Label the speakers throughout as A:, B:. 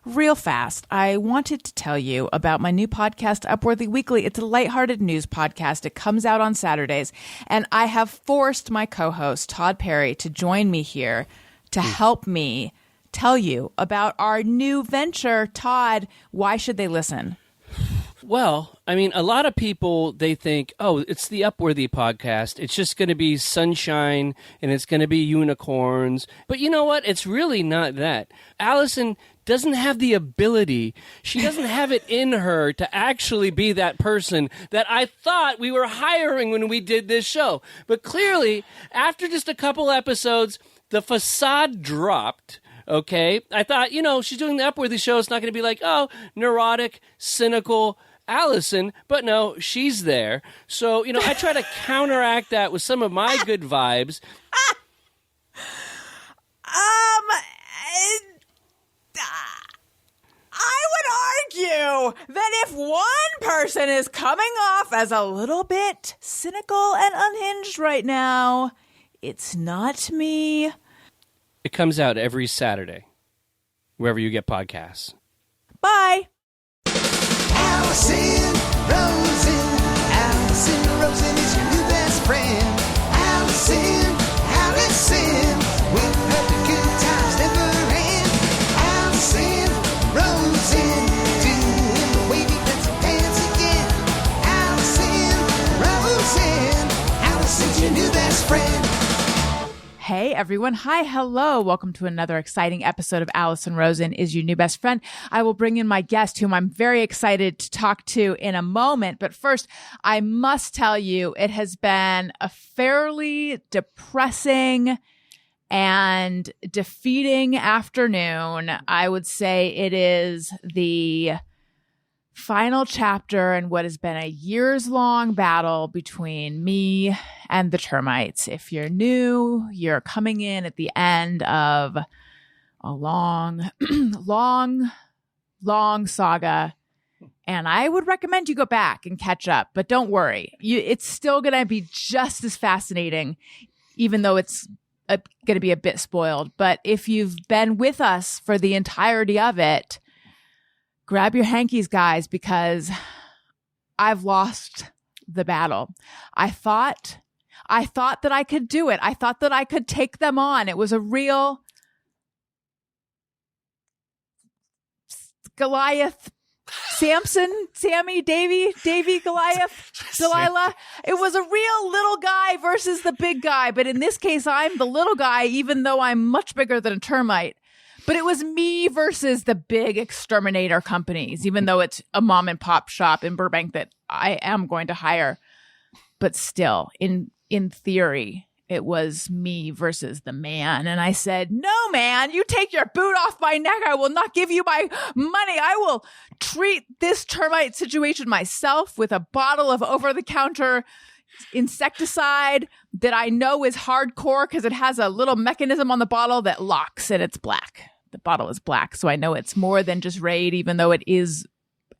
A: Real fast, I wanted to tell you about my new podcast, Upworthy Weekly. It's a lighthearted news podcast. It comes out on Saturdays, and I have forced my co-host, Todd Perry, to join me here to help me tell you about our new venture. Todd, why should they listen?
B: Well, I mean, a lot of people, they think, oh, it's the Upworthy podcast. It's just going to be sunshine and it's going to be unicorns. But you know what? It's really not that. Allison doesn't have the ability. She doesn't have it in her to actually be that person that I thought we were hiring when we did this show. But clearly, after just a couple episodes, the facade dropped. Okay? I thought, she's doing the Upworthy show. It's not going to be like, oh, neurotic, cynical Allison, but no, she's there. So, I try to counteract that with some of my good vibes.
A: I would argue that if one person is coming off as a little bit cynical and unhinged right now, it's not me.
B: It comes out every Saturday, wherever you get podcasts.
A: Bye.
C: Allison Rosen is your new best friend. Allison, with her the good times never end. Allison Rosen, doing the wavy pencil dance again. Allison's your new best friend.
A: Hey everyone. Hi. Hello. Welcome to another exciting episode of Allison Rosen is your new best friend. I will bring in my guest whom I'm very excited to talk to in a moment. But first, I must tell you, it has been a fairly depressing and defeating afternoon. I would say it is the final chapter in what has been a years-long battle between me and the termites. If you're new, you're coming in at the end of a long, long saga. And I would recommend you go back and catch up. But don't worry. It's still going to be just as fascinating, even though it's going to be a bit spoiled. But if you've been with us for the entirety of it, grab your hankies, guys, because I've lost the battle. I thought that I could do it. I thought that I could take them on. It was a real Goliath, Samson, Sammy, Davy, Goliath, Delilah. It was a real little guy versus the big guy. But in this case, I'm the little guy, even though I'm much bigger than a termite. But it was me versus the big exterminator companies, even though it's a mom and pop shop in Burbank that I am going to hire. But still, in theory, it was me versus the man. And I said, no, man, you take your boot off my neck. I will not give you my money. I will treat this termite situation myself with a bottle of over-the-counter insecticide that I know is hardcore because it has a little mechanism on the bottle that locks and it's black. The bottle is black, so I know it's more than just Raid, even though it is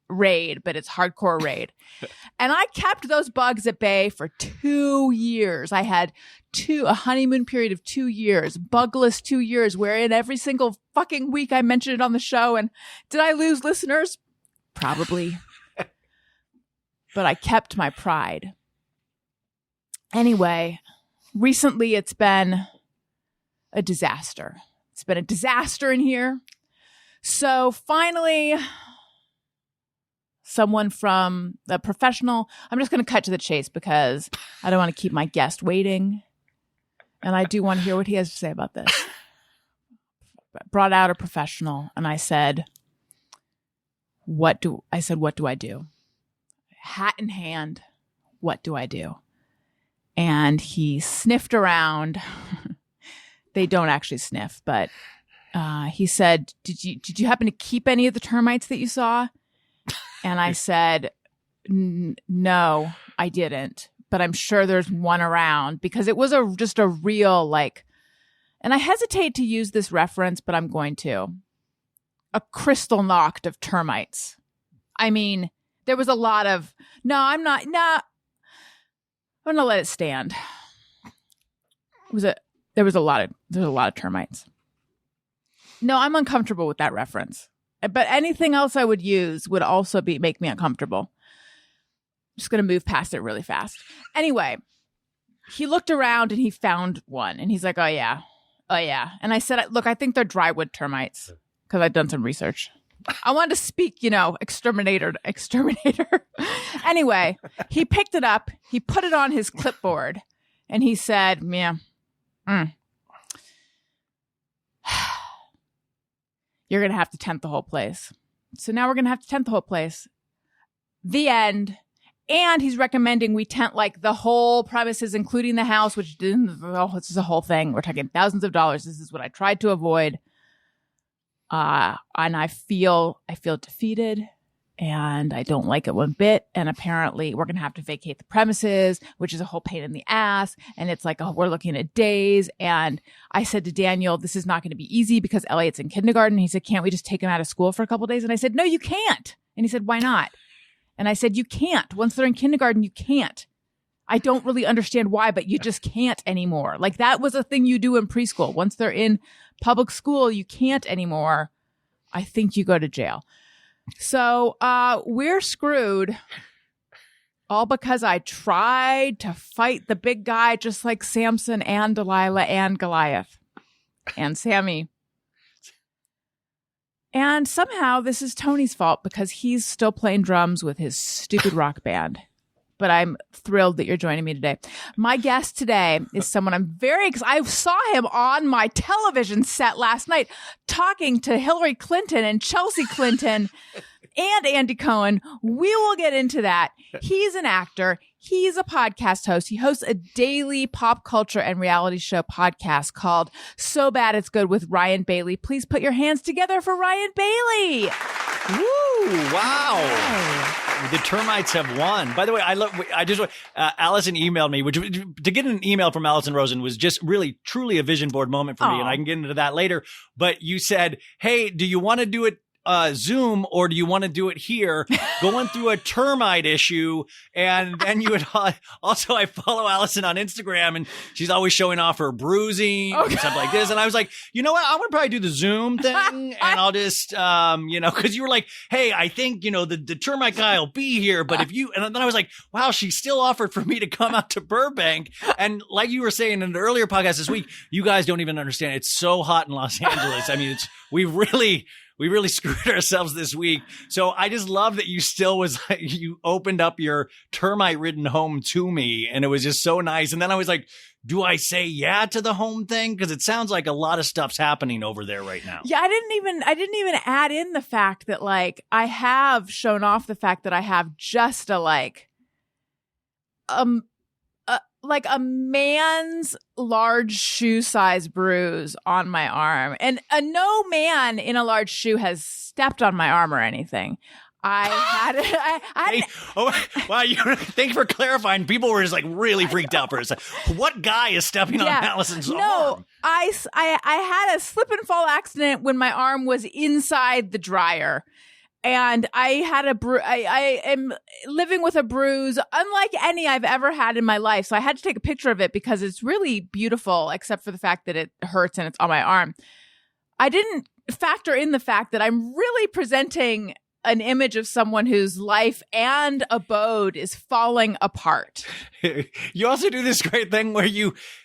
A: Raid, but it's hardcore Raid. And I kept those bugs at bay for 2 years. I had a honeymoon period of 2 years, bugless 2 years, wherein every single fucking week I mentioned it on the show. And did I lose listeners? Probably. But I kept my pride. Anyway, recently it's been a disaster. It's been a disaster in here. So finally, someone from a professional, I'm just going to cut to the chase because I don't want to keep my guest waiting. And I do want to hear what he has to say about this. Brought out a professional and I said, what do I do? Hat in hand, what do I do? And he sniffed around. They don't actually sniff, but he said, did you happen to keep any of the termites that you saw? And I said, no, I didn't, but I'm sure there's one around because it was just a real and I hesitate to use this reference, but I'm going to. A crystal knocked of termites. I mean, there was a lot of, I'm going to let it stand. There was a lot of termites. No, I'm uncomfortable with that reference. But anything else I would use would also make me uncomfortable. Just going to move past it really fast. Anyway, he looked around and he found one. And he's like, oh, yeah. And I said, look, I think they're drywood termites because I'd done some research. I wanted to speak, exterminator. Anyway, he picked it up. He put it on his clipboard. And he said, yeah. You're going to have to tent the whole place. So now we're going to have to tent the whole place. The end. And he's recommending we tent like the whole premises, including the house, which this is a whole thing. We're talking thousands of dollars. This is what I tried to avoid. And I feel defeated and I don't like it one bit. And apparently we're going to have to vacate the premises, which is a whole pain in the ass. And it's like, we're looking at days. And I said to Daniel, this is not going to be easy because Elliot's in kindergarten. He said, can't we just take him out of school for a couple of days? And I said, no, you can't. And he said, why not? And I said, you can't. Once they're in kindergarten, you can't. I don't really understand why, but you just can't anymore. Like that was a thing you do in preschool. Once they're in public school, you can't anymore. I think you go to jail. So we're screwed all because I tried to fight the big guy just like Samson and Delilah and Goliath and Sammy. And somehow this is Tony's fault because he's still playing drums with his stupid rock band. But I'm thrilled that you're joining me today. My guest today is someone I'm very excited. I saw him on my television set last night talking to Hillary Clinton and Chelsea Clinton and Andy Cohen. We will get into that. He's an actor. He's a podcast host. He hosts a daily pop culture and reality show podcast called So Bad It's Good with Ryan Bailey. Please put your hands together for Ryan Bailey.
D: Woo! Wow. The termites have won. By the way, Allison emailed me, which to get an email from Allison Rosen was just really, truly a vision board moment for me. And I can get into that later. But you said, hey, do you want to do it Zoom or do you want to do it here? Going through a termite issue. And then you would also, I follow Allison on Instagram and she's always showing off her bruising and stuff like this. And I was like, you know what? I'm going to probably do the Zoom thing and I'll just, cause you were like, hey, I think, the termite guy will be here. But if you, and then I was like, wow, she still offered for me to come out to Burbank. And like you were saying in the earlier podcast this week, you guys don't even understand. It's so hot in Los Angeles. I mean, we really screwed ourselves this week. So I just love that you still was like, you opened up your termite ridden home to me and it was just so nice. And then I was like, do I say yeah to the home thing? Cause it sounds like a lot of stuff's happening over there right now.
A: Yeah. I didn't even add in the fact that like, I have shown off the fact that I have just a man's large shoe size bruise on my arm. And no man in a large shoe has stepped on my arm or anything.
D: Thanks for clarifying. People were just like really freaked out for a second. What guy is stepping on Allison's arm?
A: No, I had a slip and fall accident when my arm was inside the dryer. And I had I am living with a bruise unlike any I've ever had in my life. So I had to take a picture of it because it's really beautiful, except for the fact that it hurts and it's on my arm. I didn't factor in the fact that I'm really presenting an image of someone whose life and abode is falling apart.
D: You also do this great thing where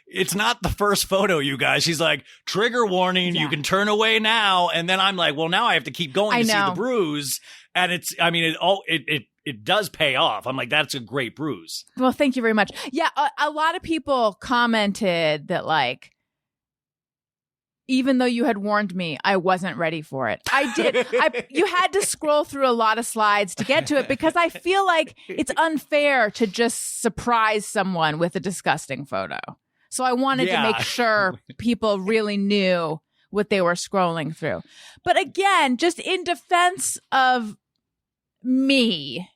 D: it's not the first photo, you guys. She's like, trigger warning, you can turn away now. And then I'm like, well, now I have to keep going to see the bruise. And it does pay off. I'm like, that's a great bruise.
A: Well, thank you very much. Yeah. A lot of people commented that like, even though you had warned me, I wasn't ready for it. I did. You had to scroll through a lot of slides to get to it because I feel like it's unfair to just surprise someone with a disgusting photo. So I wanted to make sure people really knew what they were scrolling through. But again, just in defense of me,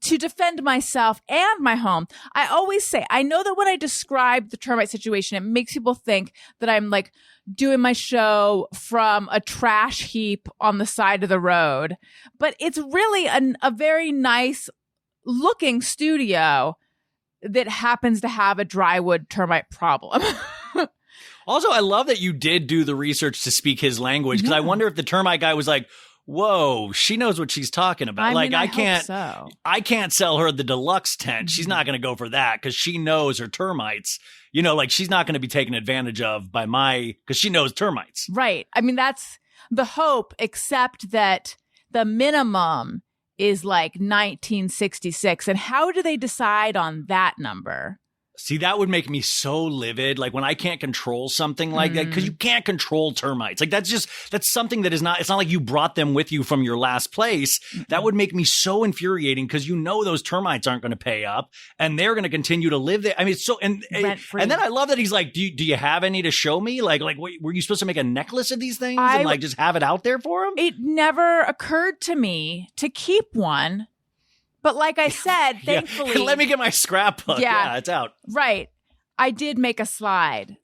A: to defend myself and my home, I always say, I know that when I describe the termite situation, it makes people think that I'm like doing my show from a trash heap on the side of the road. But it's really a very nice looking studio that happens to have a drywood termite problem.
D: Also, I love that you did do the research to speak his language, because I wonder if the termite guy was like, whoa, she knows what she's talking about.
A: I
D: can't,
A: hope so.
D: I can't sell her the deluxe tent. She's not going to go for that because she knows her termites. You know, like she's not going to be taken advantage of by because she knows termites.
A: Right. I mean, that's the hope, except that the minimum is like 1966. And how do they decide on that number?
D: See, that would make me so livid. Like when I can't control something like that, because you can't control termites. Like that's something that is not, it's not like you brought them with you from your last place. That would make me so infuriating because you know those termites aren't going to pay up and they're going to continue to live there. I mean, it's so, and then I love that he's like, do you have any to show me? Like, were you supposed to make a necklace of these things and like just have it out there for him?
A: It never occurred to me to keep one. But like I said, thankfully.
D: Let me get my scrapbook. Yeah, it's out.
A: Right. I did make a slide.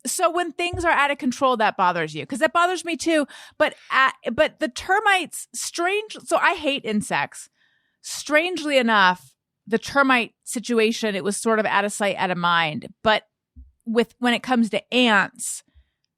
A: So when things are out of control, that bothers you, because that bothers me too. But the termites, so I hate insects. Strangely enough, the termite situation, it was sort of out of sight, out of mind. But when it comes to ants,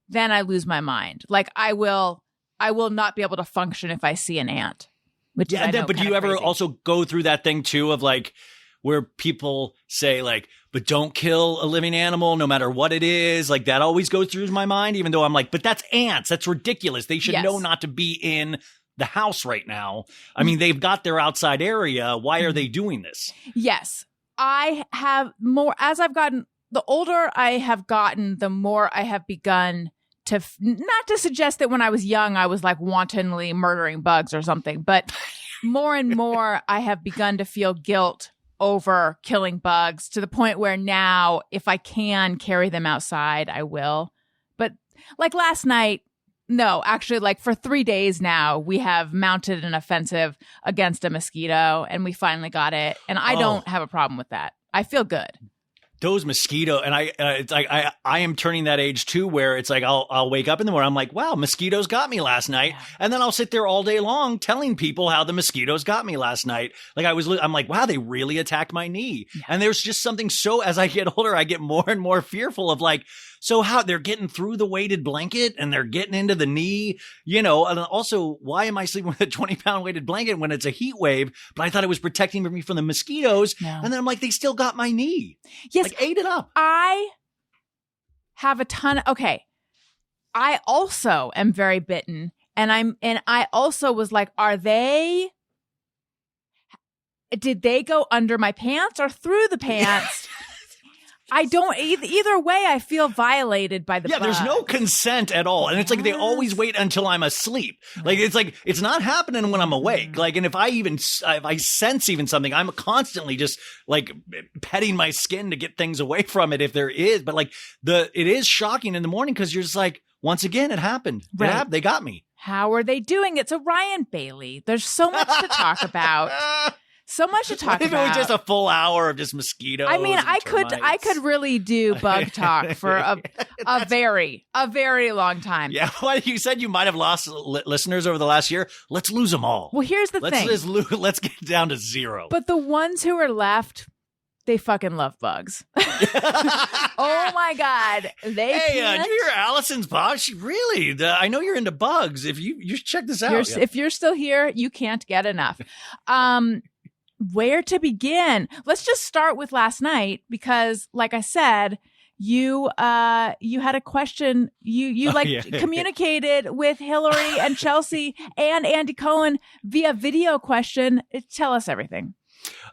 A: then I lose my mind. Like I will not be able to function if I see an ant. But do you ever also go through that thing too of like where people say like, but don't kill a living animal no matter what it is? Like that always goes through my mind, even though I'm like, but that's ants. That's ridiculous. They should know not to be in the house right now. I mean, they've got their outside area. Why are they doing this? Yes. I have more, as I've gotten, the older I have gotten, the more I have begun to not to suggest that when I was young, I was like wantonly murdering bugs or something, but more and more I have begun to feel guilt over killing bugs to the point where now if I can carry them outside, I will. But like last night, no, actually like for 3 days now, we have mounted an offensive against a mosquito and we finally got it. And I don't have a problem with that. I feel good.
D: Those mosquito, and it's like I am turning that age too, where it's like I'll wake up in the morning, I'm like, wow, mosquitoes got me last night, and then I'll sit there all day long telling people how the mosquitoes got me last night. Like I'm like, wow, they really attacked my knee, and there's just something so as I get older, I get more and more fearful of like, so how they're getting through the weighted blanket and they're getting into the knee, you know, and also why am I sleeping with a 20-pound weighted blanket when it's a heat wave? But I thought it was protecting me from the mosquitoes, and then I'm like, they still got my knee.
A: Yes.
D: Like, ate it up.
A: I have a ton. Okay. I also am very bitten and I also was like, did they go under my pants or through the pants? I don't either way. I feel violated by the bug.
D: There's no consent at all, and it's like they always wait until I'm asleep. Like it's not happening when I'm awake. Like, and if I sense even something, I'm constantly just like petting my skin to get things away from it if there is. But like it is shocking in the morning because you're just like, once again, it happened.
A: Right.
D: They got me.
A: How are they doing? It's Orion Bailey. There's so much to talk about. So much to talk
D: about. If it was just a full hour of just mosquitoes.
A: I mean, I could really do bug talk for a very long time.
D: Yeah, well, you said you might have lost listeners over the last year. Let's lose them all.
A: Well, here's the thing.
D: Let's get down to zero.
A: But the ones who are left, they fucking love bugs. Oh my God.
D: Did you hear Allison's pod? She really, I know you're into bugs. If you should check this out.
A: If you're still here, you can't get enough. Where to begin? Let's just start with last night because, like I said, you had a question. You communicated with Hillary and Chelsea and Andy Cohen via video question. Tell us everything.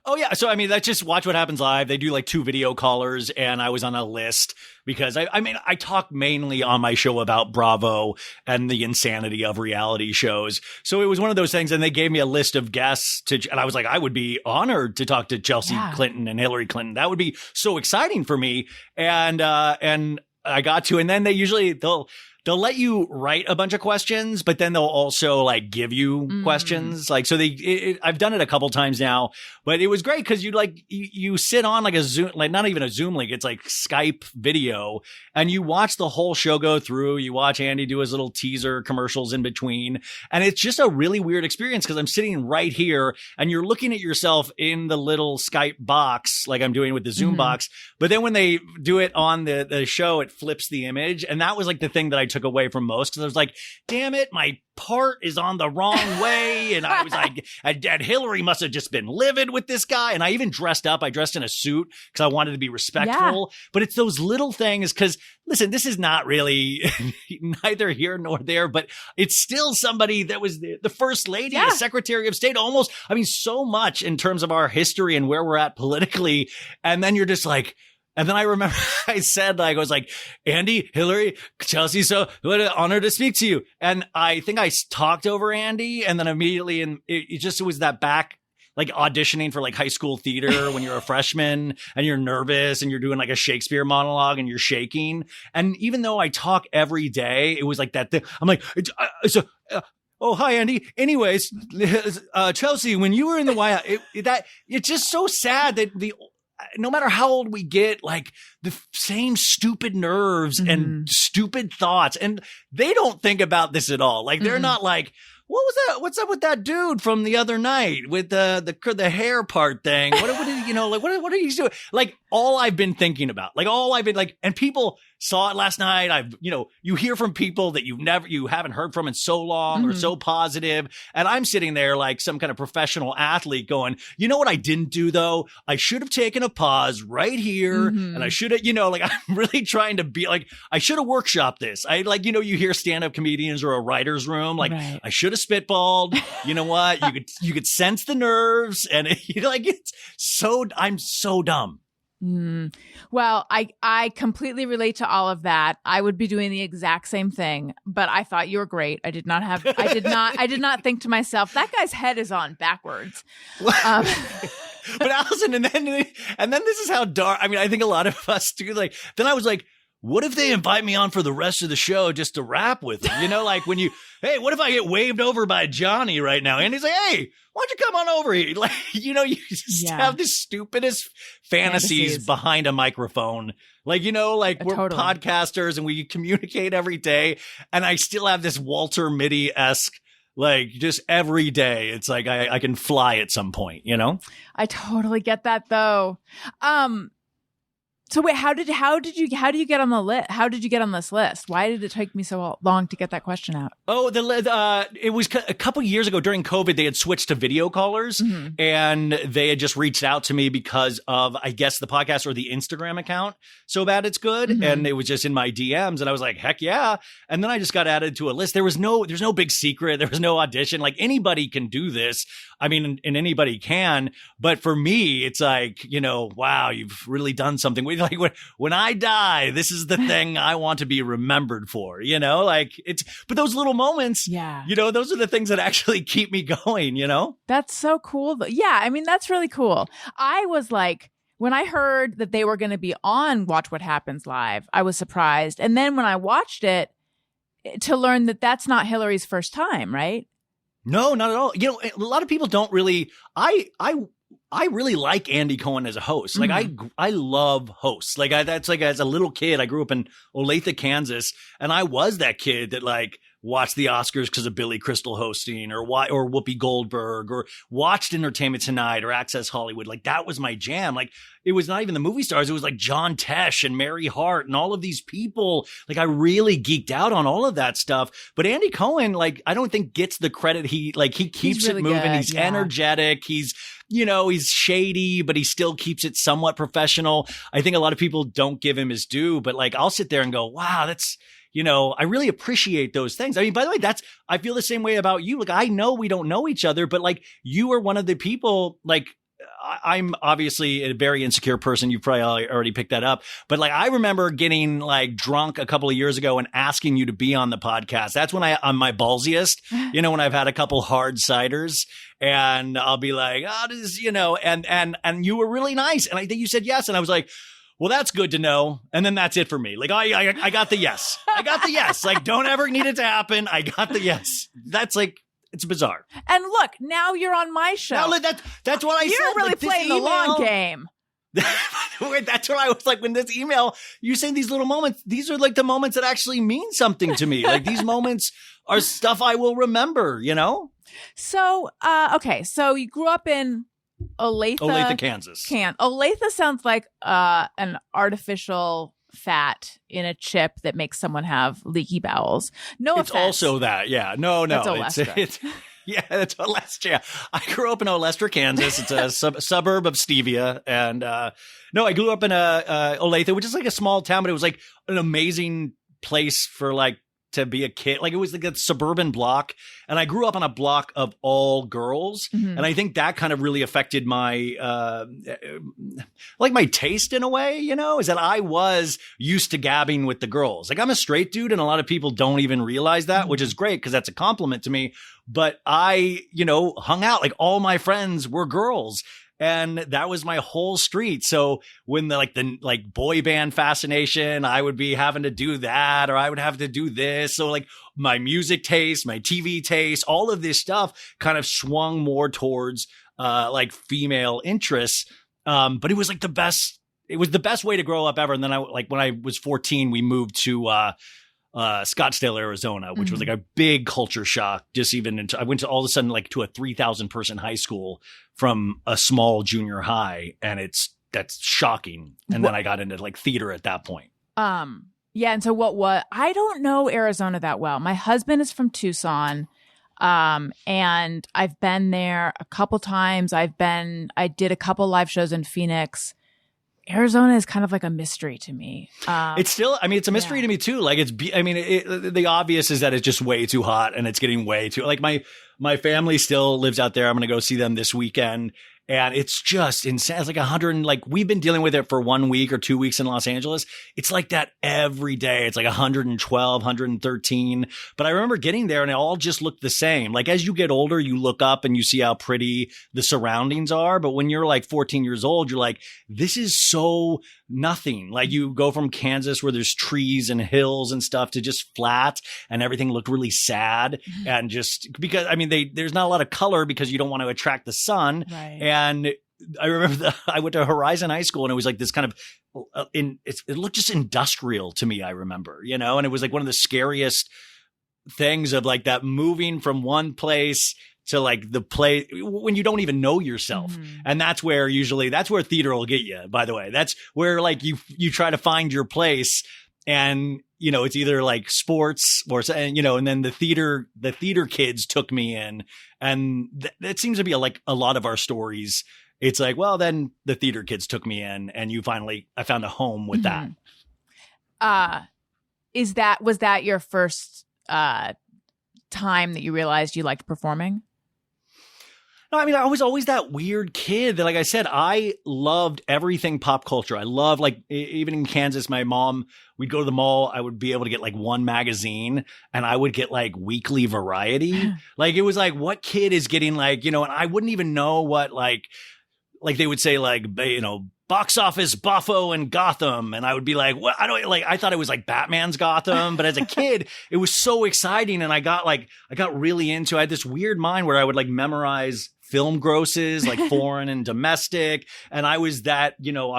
D: Oh, yeah. So, I mean, let's just watch what happens live. They do like 2 video callers and I was on a list because I talk mainly on my show about Bravo and the insanity of reality shows. So it was one of those things. And they gave me a list of guests and I was like, I would be honored to talk to Chelsea Clinton and Hillary Clinton. That would be so exciting for me. And I got to, and then they'll they'll let you write a bunch of questions, but then they'll also like give you questions. Like, so I've done it a couple times now, but it was great because you sit on like a Zoom, like not even a Zoom link. It's like Skype video, and you watch the whole show go through. You watch Andy do his little teaser commercials in between. And it's just a really weird experience because I'm sitting right here and you're looking at yourself in the little Skype box, like I'm doing with the Zoom box. But then when they do it on the show, it flips the image. And that was like the thing that I took away from most, because I was like, damn it, my part is on the wrong way. And I was like, and Hillary must have just been livid with this guy. And I even dressed up. I dressed in a suit because I wanted to be respectful. But it's those little things, because listen, this is not really neither here nor there, but it's still somebody that was the first lady, the Secretary of State, almost, I mean, so much in terms of our history and where we're at politically. And then you're just like, and then I remember I said, like, I was like, Andy, Hillary, Chelsea, so what an honor to speak to you. And I think I talked over Andy, and then immediately, and it was that back, like auditioning for like high school theater when you're a freshman and you're nervous and you're doing like a Shakespeare monologue and you're shaking. And even though I talk every day, it was like that thing. I'm like, oh, hi, Andy. Anyways, Chelsea, when you were in the White House, it's just so sad that no matter how old we get, like the same stupid nerves and stupid thoughts, and they don't think about this at all. Like they're not like, what was that? What's up with that dude from the other night with the hair part thing? What are you doing? Like all I've been thinking about, and people saw it last night. You hear from people that you haven't heard from in so long or so positive. And I'm sitting there like some kind of professional athlete going, you know what I didn't do though? I should have taken a pause right here. And I should have, I'm really trying to be like, I should have workshopped this. You hear stand-up comedians or a writer's room. Like I should have spitballed. You know what? You could sense the nerves, and I'm so dumb.
A: Well, I completely relate to all of that. I would be doing the exact same thing, but I thought you were great. I did not think to myself, that guy's head is on backwards.
D: But Allison, and then this is how dark. I mean, I think a lot of us do. Like, then I was like, what if they invite me on for the rest of the show just to rap with them? Like when hey, what if I get waved over by Johnny right now? And he's like, hey, why don't you come on over here? Like, you just have the stupidest fantasies behind a microphone. Like, we're podcasters and we communicate every day. And I still have this Walter Mitty-esque, like just every day. It's like I can fly at some point,
A: I totally get that though. So wait, how do you get on the list? How did you get on this list? Why did it take me so long to get that question out?
D: Oh, it was a couple years ago during COVID. They had switched to video callers, and they had just reached out to me because of, I guess, the podcast or the Instagram account. So Bad It's Good, and it was just in my DMs, and I was like, heck yeah! And then I just got added to a list. There's no big secret. There was no audition. Like anybody can do this. I mean, and anybody can. But for me, it's like, wow, you've really done something. Like when I die, this is the thing I want to be remembered for, but those little moments, those are the things that actually keep me going,
A: That's so cool. Yeah. I mean, that's really cool. I was like, when I heard that they were going to be on Watch What Happens Live, I was surprised. And then when I watched it, to learn that that's not Hillary's first time, right?
D: No, not at all. A lot of people don't really, I really like Andy Cohen as a host. Like I love hosts. Like that's like as a little kid, I grew up in Olathe, Kansas, and I was that kid that like watched the Oscars because of Billy Crystal hosting or Whoopi Goldberg, or watched Entertainment Tonight or Access Hollywood. Like that was my jam. Like it was not even the movie stars. It was like John Tesh and Mary Hart and all of these people. Like I really geeked out on all of that stuff. But Andy Cohen, like I don't think gets the credit. He keeps
A: really
D: it moving.
A: Good.
D: He's energetic. He's shady, but he still keeps it somewhat professional. I think a lot of people don't give him his due, but like I'll sit there and go, wow, that's, I really appreciate those things. I mean, by the way, I feel the same way about you. Like I know we don't know each other, but like you are one of the people, like I'm obviously a very insecure person. You've probably already picked that up. But like, I remember getting like drunk a couple of years ago and asking you to be on the podcast. That's when I'm my ballsiest, when I've had a couple hard ciders, and I'll be like, and you were really nice. And I think you said yes. And I was like, well, that's good to know. And then that's it for me. Like, I got the yes. I got the yes. Like, don't ever need it to happen. I got the yes. That's like, it's bizarre.
A: And look, now you're on my show.
D: Now, that's what I said.
A: You're really
D: like, this
A: playing the long game.
D: Wait, that's what I was like when this email, you're saying these little moments, these are like the moments that actually mean something to me. Like these moments are stuff I will remember, you know?
A: So, okay. So you grew up in
D: Olathe, Kansas.
A: Olathe sounds like an artificial fat in a chip that makes someone have leaky bowels. No
D: It's
A: offense.
D: also that. Yeah. No.
A: That's Olestra.
D: Yeah, that's Olestra. Yeah. I grew up in Olestra, Kansas. It's a suburb of Stevia. And no, I grew up in Olathe, which is like a small town, but it was like an amazing place for like to be a kid. Like it was like a suburban block. And I grew up on a block of all girls.
A: Mm-hmm.
D: And I think that kind of really affected my like my taste in a way, you know, is that I was used to gabbing with the girls. Like I'm a straight dude and a lot of people don't even realize that,
A: Mm-hmm.
D: which is great because that's a compliment to me. But I, you know, hung out, like all my friends were girls. And that was my whole street. So when the boy band fascination, I would be having to do that, or I would have to do this. So like my music taste, my TV taste, all of this stuff kind of swung more towards like female interests. But it was like the best. It was the best way to grow up ever. And then when I was 14, we moved to Scottsdale, Arizona, which was like a big culture shock. I went to all of a sudden like to a 3,000 person high school from a small junior high. And that's shocking. And then I got into like theater at that point.
A: Yeah. And so I don't know Arizona that well. My husband is from Tucson. And I've been there a couple times. I did a couple live shows in Phoenix. Arizona is kind of like a mystery to me.
D: It's still, I mean, it's a mystery to me too. Like the obvious is that it's just way too hot and it's getting way too, like my family still lives out there. I'm going to go see them this weekend. And it's just insane. It's like 100, like we've been dealing with it for 1 week or 2 weeks in Los Angeles. It's like that every day. It's like 112, 113. But I remember getting there and it all just looked the same. Like as you get older, you look up and you see how pretty the surroundings are. But when you're like 14 years old, you're like, this is so nothing. Like you go from Kansas where there's trees and hills and stuff to just flat and everything looked really sad. And just because, I mean, there's not a lot of color because you don't want to attract the sun.
A: Right.
D: And I remember I went to Horizon High School and it was like this kind of it looked just industrial to me. I remember, you know, and it was like one of the scariest things of like that moving from one place to like the place when you don't even know yourself. And that's where theater will get you, by the way. That's where like you try to find your place and, you know, it's either like sports or, you know, and then the theater kids took me in and that seems to be like a lot of our stories. It's like, well, then the theater kids took me in and I found a home with that.
A: Was that your first time that you realized you liked performing?
D: No, I mean, I was always that weird kid that, like I said, I loved everything pop culture. I love, like, even in Kansas, my mom, we'd go to the mall. I would be able to get like one magazine and I would get like Weekly Variety. Like, it was like, what kid is getting like, you know, and I wouldn't even know what like they would say like, you know, box office Buffo and Gotham. And I would be like, what? I thought it was like Batman's Gotham. But as a kid, it was so exciting. And I got really into, I had this weird mind where I would like memorize film grosses, like foreign and domestic. And I was that, you know,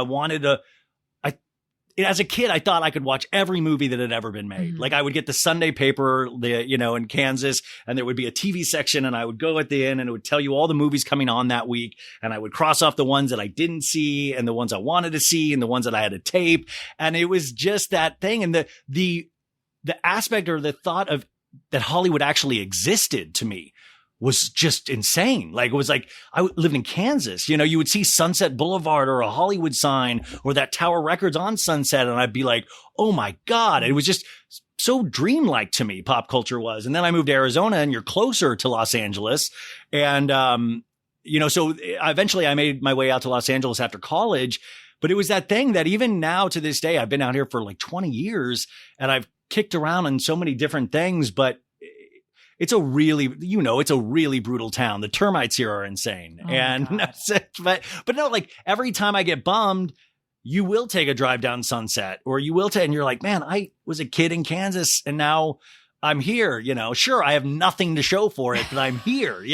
D: as a kid, I thought I could watch every movie that had ever been made. Like I would get the Sunday paper, you know, in Kansas, and there would be a TV section and I would go at the end and it would tell you all the movies coming on that week. And I would cross off the ones that I didn't see and the ones I wanted to see and the ones that I had to tape. And it was just that thing. And the aspect or the thought of that Hollywood actually existed to me was just insane. Like it was like I lived in Kansas, you know, you would see Sunset Boulevard or a Hollywood sign or that Tower Records on Sunset. And I'd be like, oh my God, it was just so dreamlike to me. Pop culture was. And then I moved to Arizona and you're closer to Los Angeles. And, you know, so eventually I made my way out to Los Angeles after college, but it was that thing that even now to this day, I've been out here for like 20 years and I've kicked around in so many different things, but it's a really brutal town. The termites here are insane. Oh, and but no, like every time I get bummed, you will take a drive down Sunset, or you will take, and you're like, man, I was a kid in Kansas and now I'm here, sure, I have nothing to show for it, but I'm here,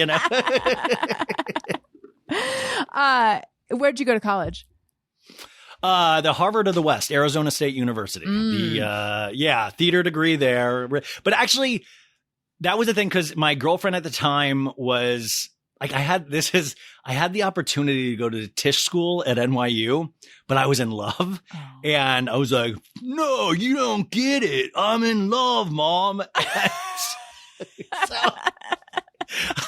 A: Where'd you go to college?
D: The Harvard of the West, Arizona State University. The theater degree there. But actually, that was the thing, because my girlfriend at the time was like, I had the opportunity to go to Tisch School at NYU, but I was in love. And I was like, no, you don't get it. I'm in love, Mom. So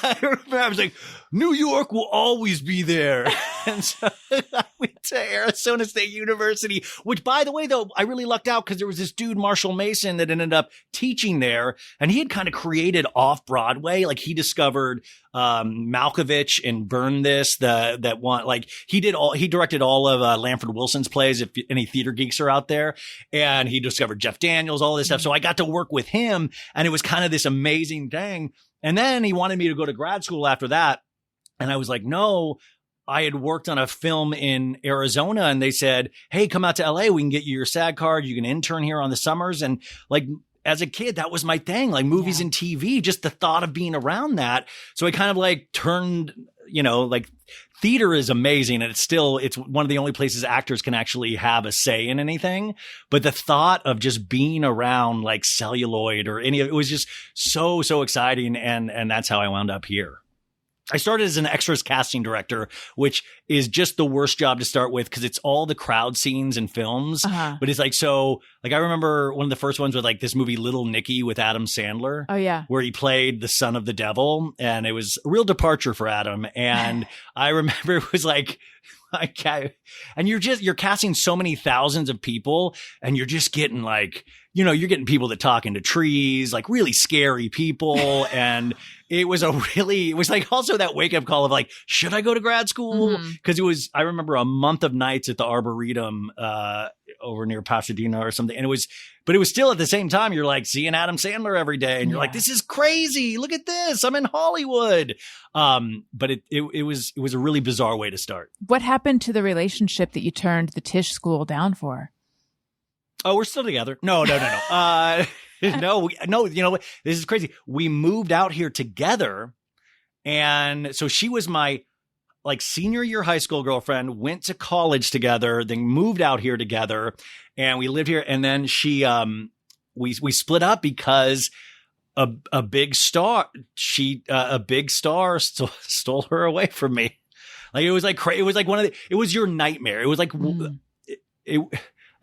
D: I remember I was like, New York will always be there. And so I went to Arizona State University, which, by the way, though, I really lucked out because there was this dude, Marshall Mason, that ended up teaching there. And he had kind of created off Broadway. Like, he discovered Malkovich and Burn This, that one. Like, he directed all of Lanford Wilson's plays, if any theater geeks are out there. And he discovered Jeff Daniels, all this stuff. So I got to work with him, and it was kind of this amazing thing. And then he wanted me to go to grad school after that. And I was like, no, I had worked on a film in Arizona, and they said, hey, come out to LA. We can get you your SAG card. You can intern here on the summers. And like, as a kid, that was my thing, like movies and TV, just the thought of being around that. So I kind of like turned, like, theater is amazing. And it's one of the only places actors can actually have a say in anything. But the thought of just being around like celluloid or it was just so, so exciting. And that's how I wound up here. I started as an extras casting director, which is just the worst job to start with because it's all the crowd scenes in films. But it's like, so like, I remember one of the first ones with like this movie, Little Nicky, with Adam Sandler.
A: Oh, yeah.
D: Where he played the son of the devil. And it was a real departure for Adam. And I remember it was like, and you're casting so many thousands of people, and you're just getting like, you're getting people that talk into trees, like really scary people. And it was like also that wake up call of like, should I go to grad school? Because I remember a month of nights at the Arboretum over near Pasadena or something. And it was still at the same time, you're like seeing Adam Sandler every day, and you're like, this is crazy. Look at this. I'm in Hollywood. But it was a really bizarre way to start.
A: What happened to the relationship that you turned the Tisch School down for?
D: Oh, we're still together. No. No, this is crazy. We moved out here together. And so she was my like senior year high school girlfriend, went to college together, then moved out here together, and we lived here. And then she, we split up because a big star stole her away from me. Like, it was like, it was like it was your nightmare. It was like, it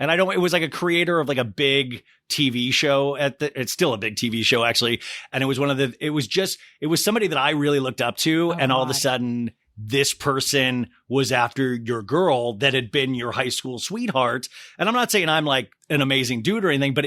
D: was like a creator of like a big TV show it's still a big TV show actually. And it was somebody that I really looked up to. And all of a sudden this person was after your girl that had been your high school sweetheart. And I'm not saying I'm like an amazing dude or anything, but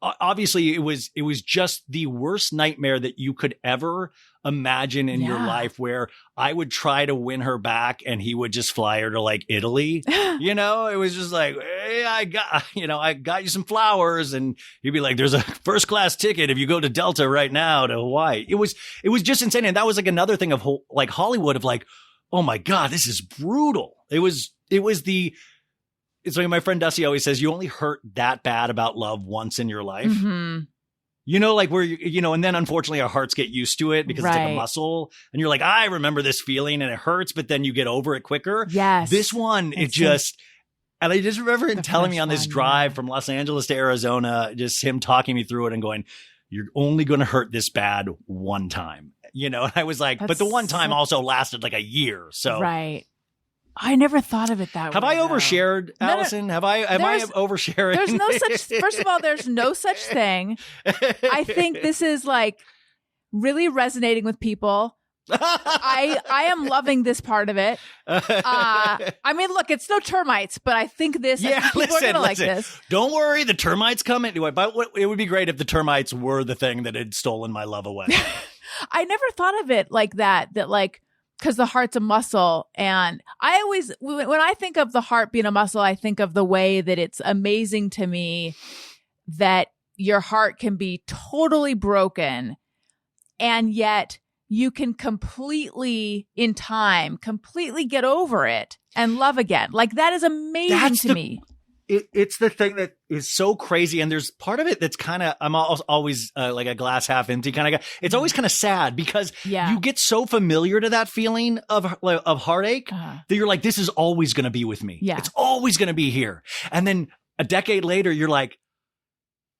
D: obviously it was just the worst nightmare that you could ever imagine in your life, where I would try to win her back and he would just fly her to like Italy. It was just like, hey, I got you some flowers, and he'd be like, there's a first class ticket if you go to Delta right now to Hawaii. It was just insane. And that was like another thing of like Hollywood of like, oh my God, this is brutal. It's like my friend Dusty always says, you only hurt that bad about love once in your life. Like where, and then unfortunately our hearts get used to it because it's like a muscle, and you're like, I remember this feeling and it hurts, but then you get over it quicker.
A: Yes.
D: This one, and I just remember him telling me on this drive from Los Angeles to Arizona, just him talking me through it and going, you're only going to hurt this bad one time, and I was like, but the one time also lasted like a year. So.
A: Right. I never thought of it that way.
D: Have I overshared, Allison? Am I oversharing?
A: There's no such, first of all, there's no such thing. I think this is like really resonating with people. I am loving this part of it. I mean, look, it's no termites, but I think people are going to like this.
D: Don't worry, the termites come into it. But it would be great if the termites were the thing that had stolen my love away.
A: I never thought of it like that like, because the heart's a muscle. And I always, when I think of the heart being a muscle, I think of the way that it's amazing to me that your heart can be totally broken, and yet you can completely get over it and love again. Like, that is amazing to me.
D: It's the thing that is so crazy. And there's part of it that's kind of, I'm always like a glass half empty kind of guy. It's always kind of sad because you get so familiar to that feeling of heartache that you're like, this is always going to be with me. It's always going to be here. And then a decade later, you're like,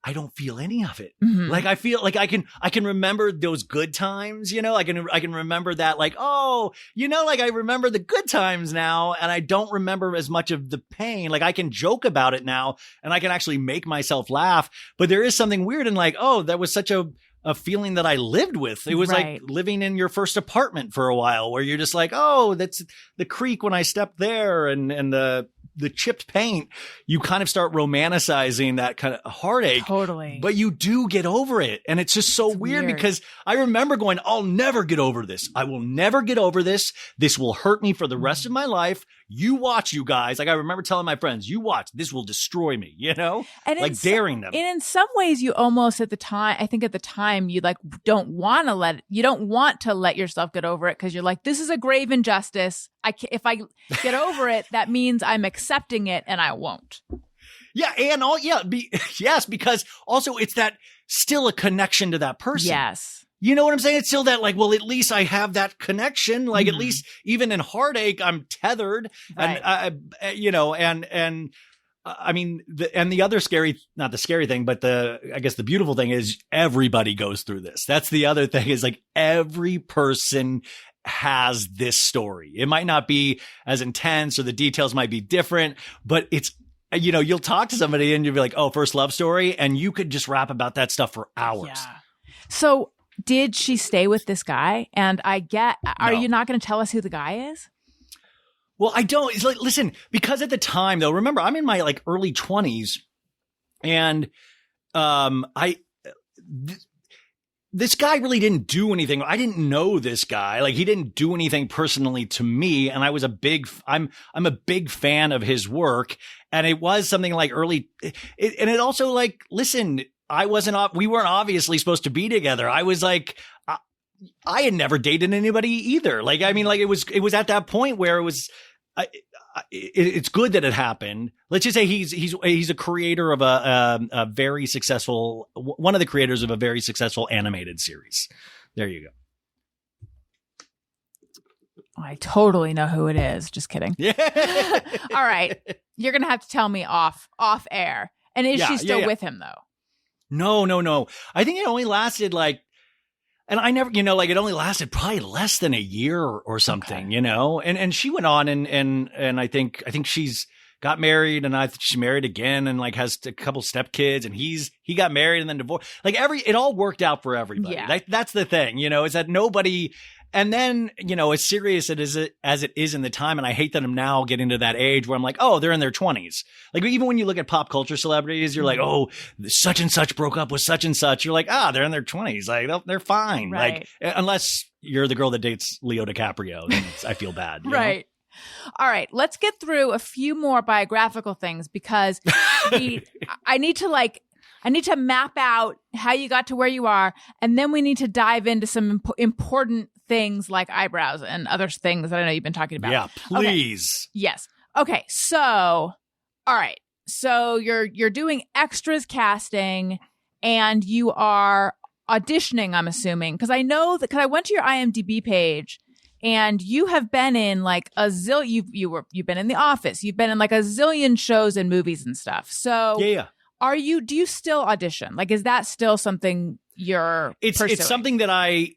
D: I don't feel any of it. Like, I feel like I can remember those good times, you know, I can remember that, like, oh, you know, like I remember the good times now and I don't remember as much of the pain. Like, I can joke about it now and I can actually make myself laugh, but there is something weird in like, oh, that was such a feeling that I lived with. It was like living in your first apartment for a while where you're just like, oh, that's the creak when I stepped there and the chipped paint. You kind of start romanticizing that kind of heartache.
A: Totally.
D: But you do get over it. And it's just so weird because I remember going, I'll never get over this. I will never get over this. This will hurt me for the rest of my life. You watch, you guys. Like, I remember telling my friends, you watch, this will destroy me, you know? And like daring them.
A: And in some ways you almost at the time, you like don't want to let yourself get over it because you're like, this is a grave injustice. If I get over it, that means I'm accepting it and I won't.
D: Yeah. And yes, because also it's that still a connection to that person.
A: Yes.
D: You know what I'm saying? It's still that like, well, at least I have that connection. Like at least even in heartache, I'm tethered and I mean, the other not the scary thing, but I guess the beautiful thing is everybody goes through this. That's the other thing is like every person has this story. It might not be as intense or the details might be different, but it's, you know, you'll talk to somebody and you'll be like, oh, first love story. And you could just rap about that stuff for hours.
A: Yeah. So did she stay with this guy? And are you not going to tell us who the guy is?
D: Well, I don't. It's like, listen, because at the time though, remember I'm in my like early 20s and this guy really didn't do anything. I didn't know this guy. Like he didn't do anything personally to me. And I was I'm a big fan of his work. And it was something like and it also like, listen, we weren't obviously supposed to be together. I was like, I had never dated anybody either. Like, I mean, like it was at that point where it was, it's good that it happened. Let's just say he's a creator of a very successful, one of the creators of a very successful animated series. There you go.
A: I totally know who it is. Just kidding.
D: Yeah.
A: All right. You're going to have to tell me off air. And is she still with him though? No. I think it only lasted like, and I never, you know, like it only lasted probably less than a year or something, you know, and she went on and I think she's got married and she's married again and like has a couple stepkids and he got married and then divorced. Like it all worked out for everybody. Yeah.
D: That's the thing, you know, is that nobody. And then, you know, as serious as it is in the time, and I hate that I'm now getting to that age where I'm like, oh, they're in their 20s. Like, even when you look at pop culture celebrities, you're like, oh, such and such broke up with such and such. You're like, they're in their 20s. Like, they're fine.
A: Right.
D: Like, unless you're the girl that dates Leo DiCaprio, then I feel bad. You
A: right.
D: know?
A: All right. Let's get through a few more biographical things because I need to map out how you got to where you are, and then we need to dive into some important things like eyebrows and other things that I know you've been talking about.
D: Yeah, please.
A: Okay. Yes. Okay. So, all right. So you're doing extras casting, and you are auditioning. I'm assuming because I know that because I went to your IMDb page, and you have been in like a zillion. You've been in The Office. You've been in like a zillion shows and movies and stuff. So
D: yeah.
A: Do you still audition? Like, is that still something you're pursuing?
D: It's something that I'll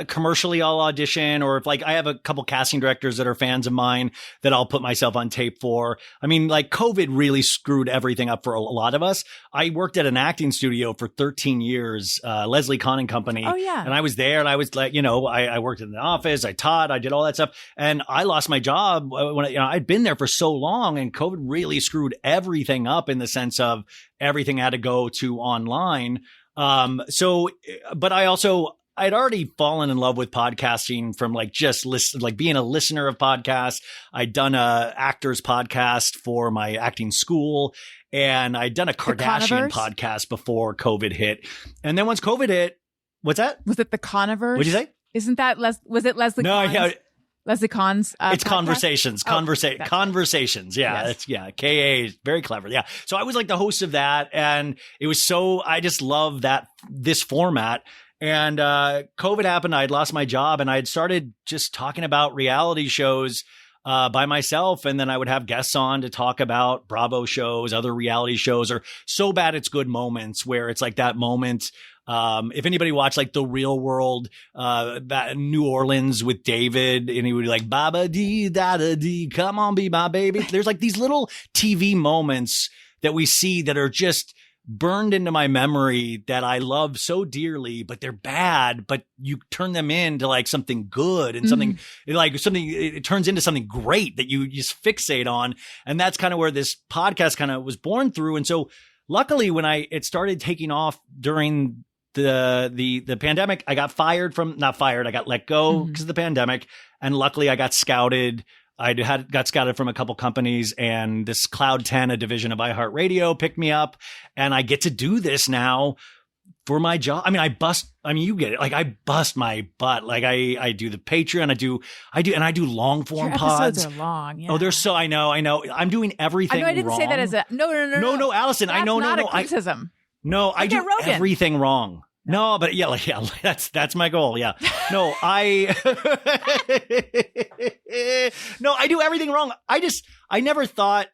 D: commercially I'll audition, or if like I have a couple casting directors that are fans of mine that I'll put myself on tape for. I mean, like COVID really screwed everything up for a lot of us. I worked at an acting studio for 13 years, Leslie Kahn and Company.
A: Oh yeah.
D: And I was there and I was like, you know, I worked in the office, I taught, I did all that stuff. And I lost my job when I'd been there for so long, and COVID really screwed everything up in the sense of everything had to go to online. But I'd already fallen in love with podcasting from like being a listener of podcasts. I'd done a actors podcast for my acting school, and I'd done a Kardashian podcast before COVID hit. And then once COVID hit, what's that?
A: Was it the Coniverse?
D: What'd you say?
A: Isn't that was it Leslie?
D: No,
A: Collins? Leslie Kahn's
D: it's
A: podcast?
D: Conversations.
A: That's
D: Conversations. Yeah.
A: Yes.
D: It's KA. Very clever. Yeah. So I was like the host of that. And it was I just love this format. And COVID happened. I had lost my job and I had started just talking about reality shows by myself. And then I would have guests on to talk about Bravo shows, other reality shows, or So Bad It's Good moments where it's like that moment. If anybody watched like The Real World, New Orleans with David, and he would be like, Baba dee da da dee, come on, be my baby. There's like these little TV moments that we see that are just burned into my memory that I love so dearly, but they're bad, but you turn them into like something good and something it turns into something great that you just fixate on. And that's kind of where this podcast kind of was born through. And so luckily when it started taking off during the pandemic, I got I got let go because of the pandemic. And luckily I got scouted. Got scouted from a couple companies, and this Cloud 10, a division of iHeartRadio, picked me up, and I get to do this now for my job. I mean, you get it. Like I bust my butt. Like I do the Patreon. I do long form
A: Your
D: pods.
A: episodes are long. Yeah.
D: Oh, they're so, I know. I'm doing everything
A: I didn't
D: wrong.
A: say that as a, no,
D: Allison,
A: That's not a criticism.
D: I do
A: Rogan.
D: everything wrong. No, but yeah, that's my goal. Yeah. No, I do everything wrong. I never thought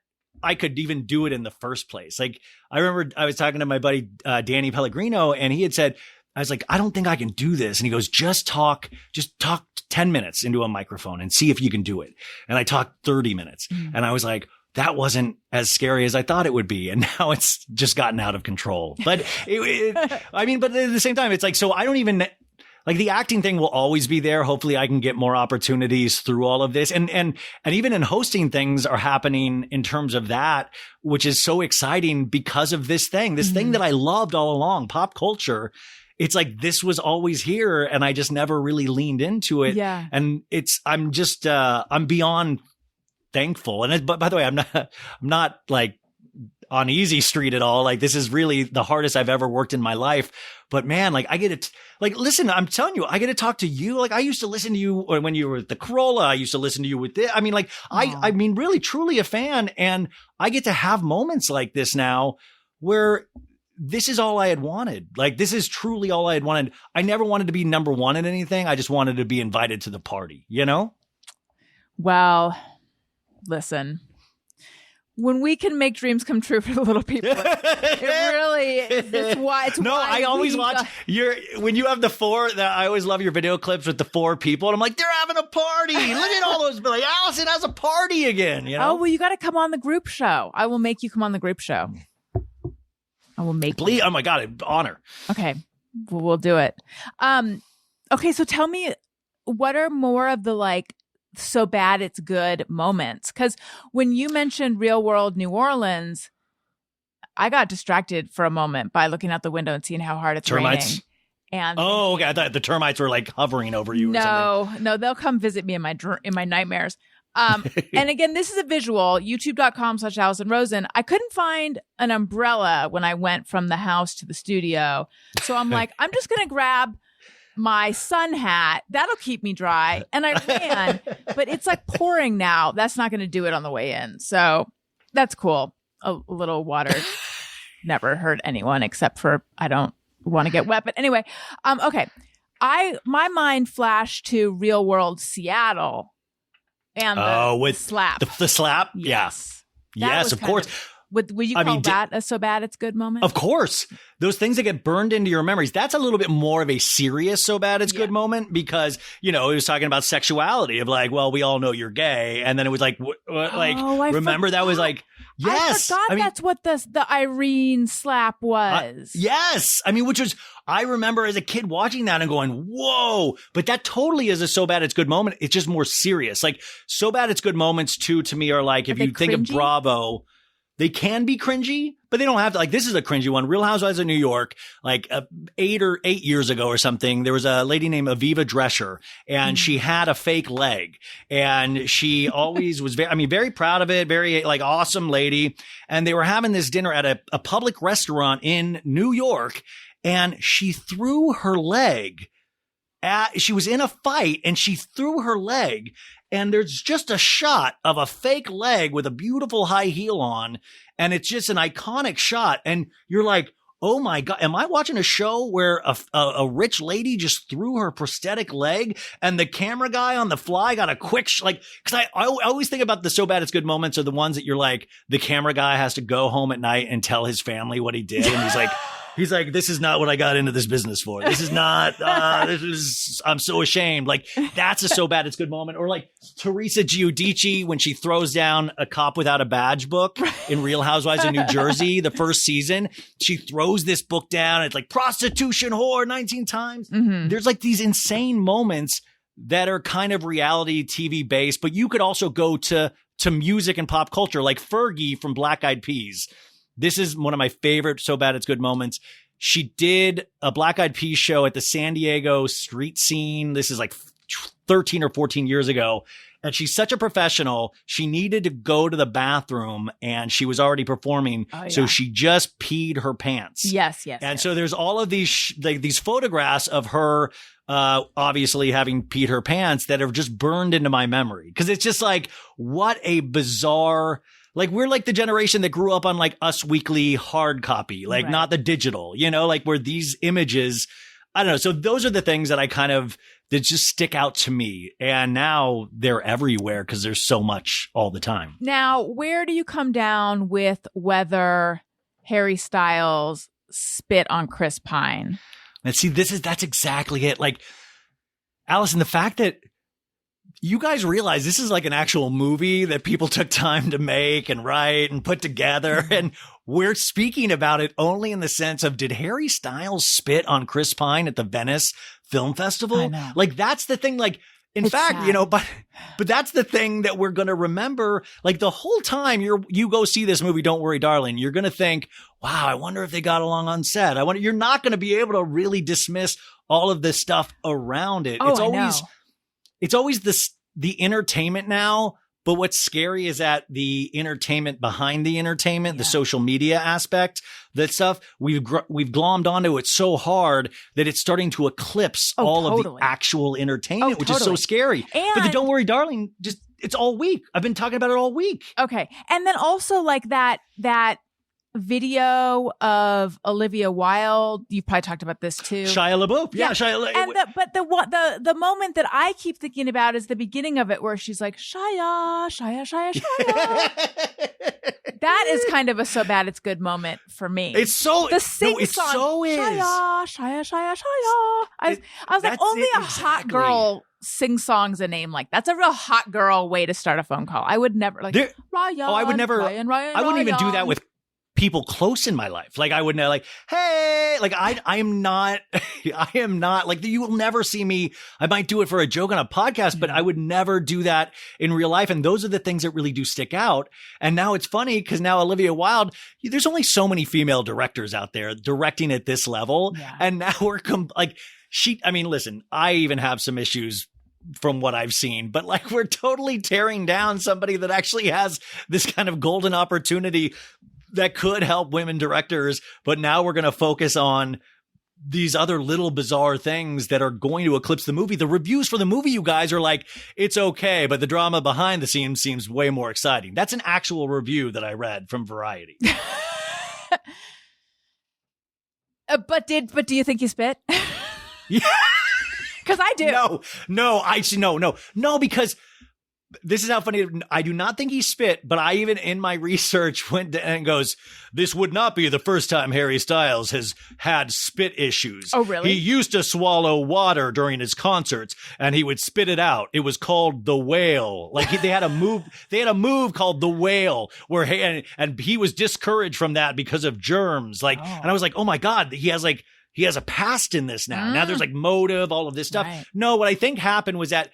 D: I could even do it in the first place. Like I remember I was talking to my buddy, Danny Pellegrino, and he had said, I was like, I don't think I can do this. And he goes, just talk 10 minutes into a microphone and see if you can do it. And I talked 30 minutes and I was like, that wasn't as scary as I thought it would be. And now it's just gotten out of control. But but at the same time, it's like, so I don't even like the acting thing will always be there. Hopefully I can get more opportunities through all of this. And even in hosting, things are happening in terms of that, which is so exciting because of this thing that I loved all along, pop culture. It's like, this was always here and I just never really leaned into it.
A: Yeah.
D: And I'm beyond thankful. And but by the way, I'm not like on easy street at all. Like this is really the hardest I've ever worked in my life. But man, like I get it. Like, listen, I'm telling you, I get to talk to you. Like I used to listen to you when you were with the Corolla. I used to listen to you with this. I mean, like I mean, really, truly a fan. And I get to have moments like this now where this is all I had wanted. Like this is truly all I had wanted. I never wanted to be number one in anything. I just wanted to be invited to the party, you know?
A: Well, listen, when we can make dreams come true for the little people, it really is. It's
D: no,
A: why
D: I always watch when you have the four. I always love your video clips with the four people, and I'm like, they're having a party. Look at all those. Like, Allison has a party again. You know?
A: Oh well, you got to come on the group show. I will make you come on the group show. I will make.
D: Please,
A: you.
D: oh my God, honor.
A: Okay, we'll do it. Okay, so tell me, what are more of the like so bad it's good moments? Because when you mentioned Real World New Orleans, I got distracted for a moment by looking out the window and seeing how hard it's
D: Termites?
A: raining. And
D: Okay, I thought the termites were like hovering over you.
A: No, they'll come visit me in my nightmares. And again, this is a visual, youtube.com/Allison Rosen. I couldn't find an umbrella when I went from the house to the studio. So I'm like, I'm just going to grab my sun hat. That'll keep me dry. And I ran, but it's like pouring now. That's not going to do it on the way in. So that's cool. A little water never hurt anyone except for I don't want to get wet. But anyway, okay. My mind flashed to Real World Seattle and the slap.
D: The slap?
A: Yes.
D: Yeah. Yes, of course.
A: Would you call that a so bad it's good moment?
D: Of course. Those things that get burned into your memories, that's a little bit more of a serious so bad it's good moment because, it was talking about sexuality of like, well, we all know you're gay. And then it was like, remember that was like, yes.
A: I forgot that's what the Irene slap was.
D: Yes. Which was, I remember as a kid watching that and going, whoa, but that totally is a so bad it's good moment. It's just more serious. Like so bad it's good moments too, to me are like, if you think of Bravo, they can be cringy, but they don't have to. Like, this is a cringy one. Real Housewives of New York, like 8 years ago or something, there was a lady named Aviva Drescher, and she had a fake leg. And she always was very proud of it, very like awesome lady. And they were having this dinner at a public restaurant in New York, and she threw her leg she was in a fight and she threw her leg, and there's just a shot of a fake leg with a beautiful high heel on, and it's just an iconic shot. And you're like, oh my God, am I watching a show where a rich lady just threw her prosthetic leg and the camera guy on the fly got a quick, cause I always think about the So Bad It's Good moments are the ones that you're like, the camera guy has to go home at night and tell his family what he did. And he's like, this is not what I got into this business for. This is not, I'm so ashamed. Like, that's a So Bad It's Good moment. Or like Teresa Giudice when she throws down a cop without a badge book in Real Housewives of New Jersey, the first season. She throws this book down. It's like prostitution whore 19 times. Mm-hmm. There's like these insane moments that are kind of reality TV based, but you could also go to music and pop culture, like Fergie from Black Eyed Peas. This is one of my favorite So Bad It's Good moments. She did a Black Eyed Peas show at the San Diego street scene. This is like 13 or 14 years ago. And she's such a professional. She needed to go to the bathroom and she was already performing. Oh, yeah. So she just peed her pants.
A: Yes.
D: And so there's all of these photographs of her obviously having peed her pants that have just burned into my memory. Cause it's just like, what a bizarre, like we're like the generation that grew up on like Us Weekly hard copy, like not the digital, like where these images, I don't know. So those are the things that that just stick out to me. And now they're everywhere because there's so much all the time.
A: Now, where do you come down with whether Harry Styles spit on Chris Pine?
D: And see, that's exactly it. Like, Allison, the fact that you guys realize this is like an actual movie that people took time to make and write and put together. And we're speaking about it only in the sense of, did Harry Styles spit on Chris Pine at the Venice Film Festival?
A: I know.
D: Like, that's the thing. Like, in fact, sad. But that's the thing that we're going to remember. Like the whole time you go see this movie, Don't Worry, Darling, you're going to think, wow, I wonder if they got along on set. You're not going to be able to really dismiss all of this stuff around it.
A: Oh,
D: It's always the entertainment now, but what's scary is that the entertainment behind the entertainment, the social media aspect, that stuff, we've glommed onto it so hard that it's starting to eclipse all of the actual entertainment, which is so scary. But the Don't Worry, Darling, it's all week. I've been talking about it all week.
A: Okay. And then also like that video of Olivia Wilde. You've probably talked about this too.
D: Shia LaBeouf. Yeah. Shia LaBeouf.
A: And the moment that I keep thinking about is the beginning of it where she's like, Shia. That is kind of a So Bad It's Good moment for me.
D: It's so,
A: the sing
D: it
A: song.
D: So is.
A: Shia. I was like, only a hot girl sings songs a name like that's a real hot girl way to start a phone call. I would never like Ryan.
D: Oh, I would never.
A: Ryan,
D: I wouldn't even do that with people close in my life. Like I would not like, hey, like I am not like, you will never see me. I might do it for a joke on a podcast, but I would never do that in real life. And those are the things that really do stick out. And now it's funny because now Olivia Wilde, there's only so many female directors out there directing at this level. Yeah. And now we're listen, I even have some issues from what I've seen, but like we're totally tearing down somebody that actually has this kind of golden opportunity that could help women directors. But now we're going to focus on these other little bizarre things that are going to eclipse the movie. The reviews for the movie, you guys, are like, it's okay, but the drama behind the scenes seems way more exciting. That's an actual review that I read from Variety.
A: But do you think he spit?
D: Yeah.
A: Because I do.
D: No, because this is how funny. I do not think he spit, but I even in my research went and goes, this would not be the first time Harry Styles has had spit issues.
A: Oh, really?
D: He used to swallow water during his concerts and he would spit it out. It was called the whale. Like they had a move called the whale where and he was discouraged from that because of germs. Like, and I was like, oh my God, he has a past in this now. Now there's like motive, all of this stuff. Right. No, what I think happened was that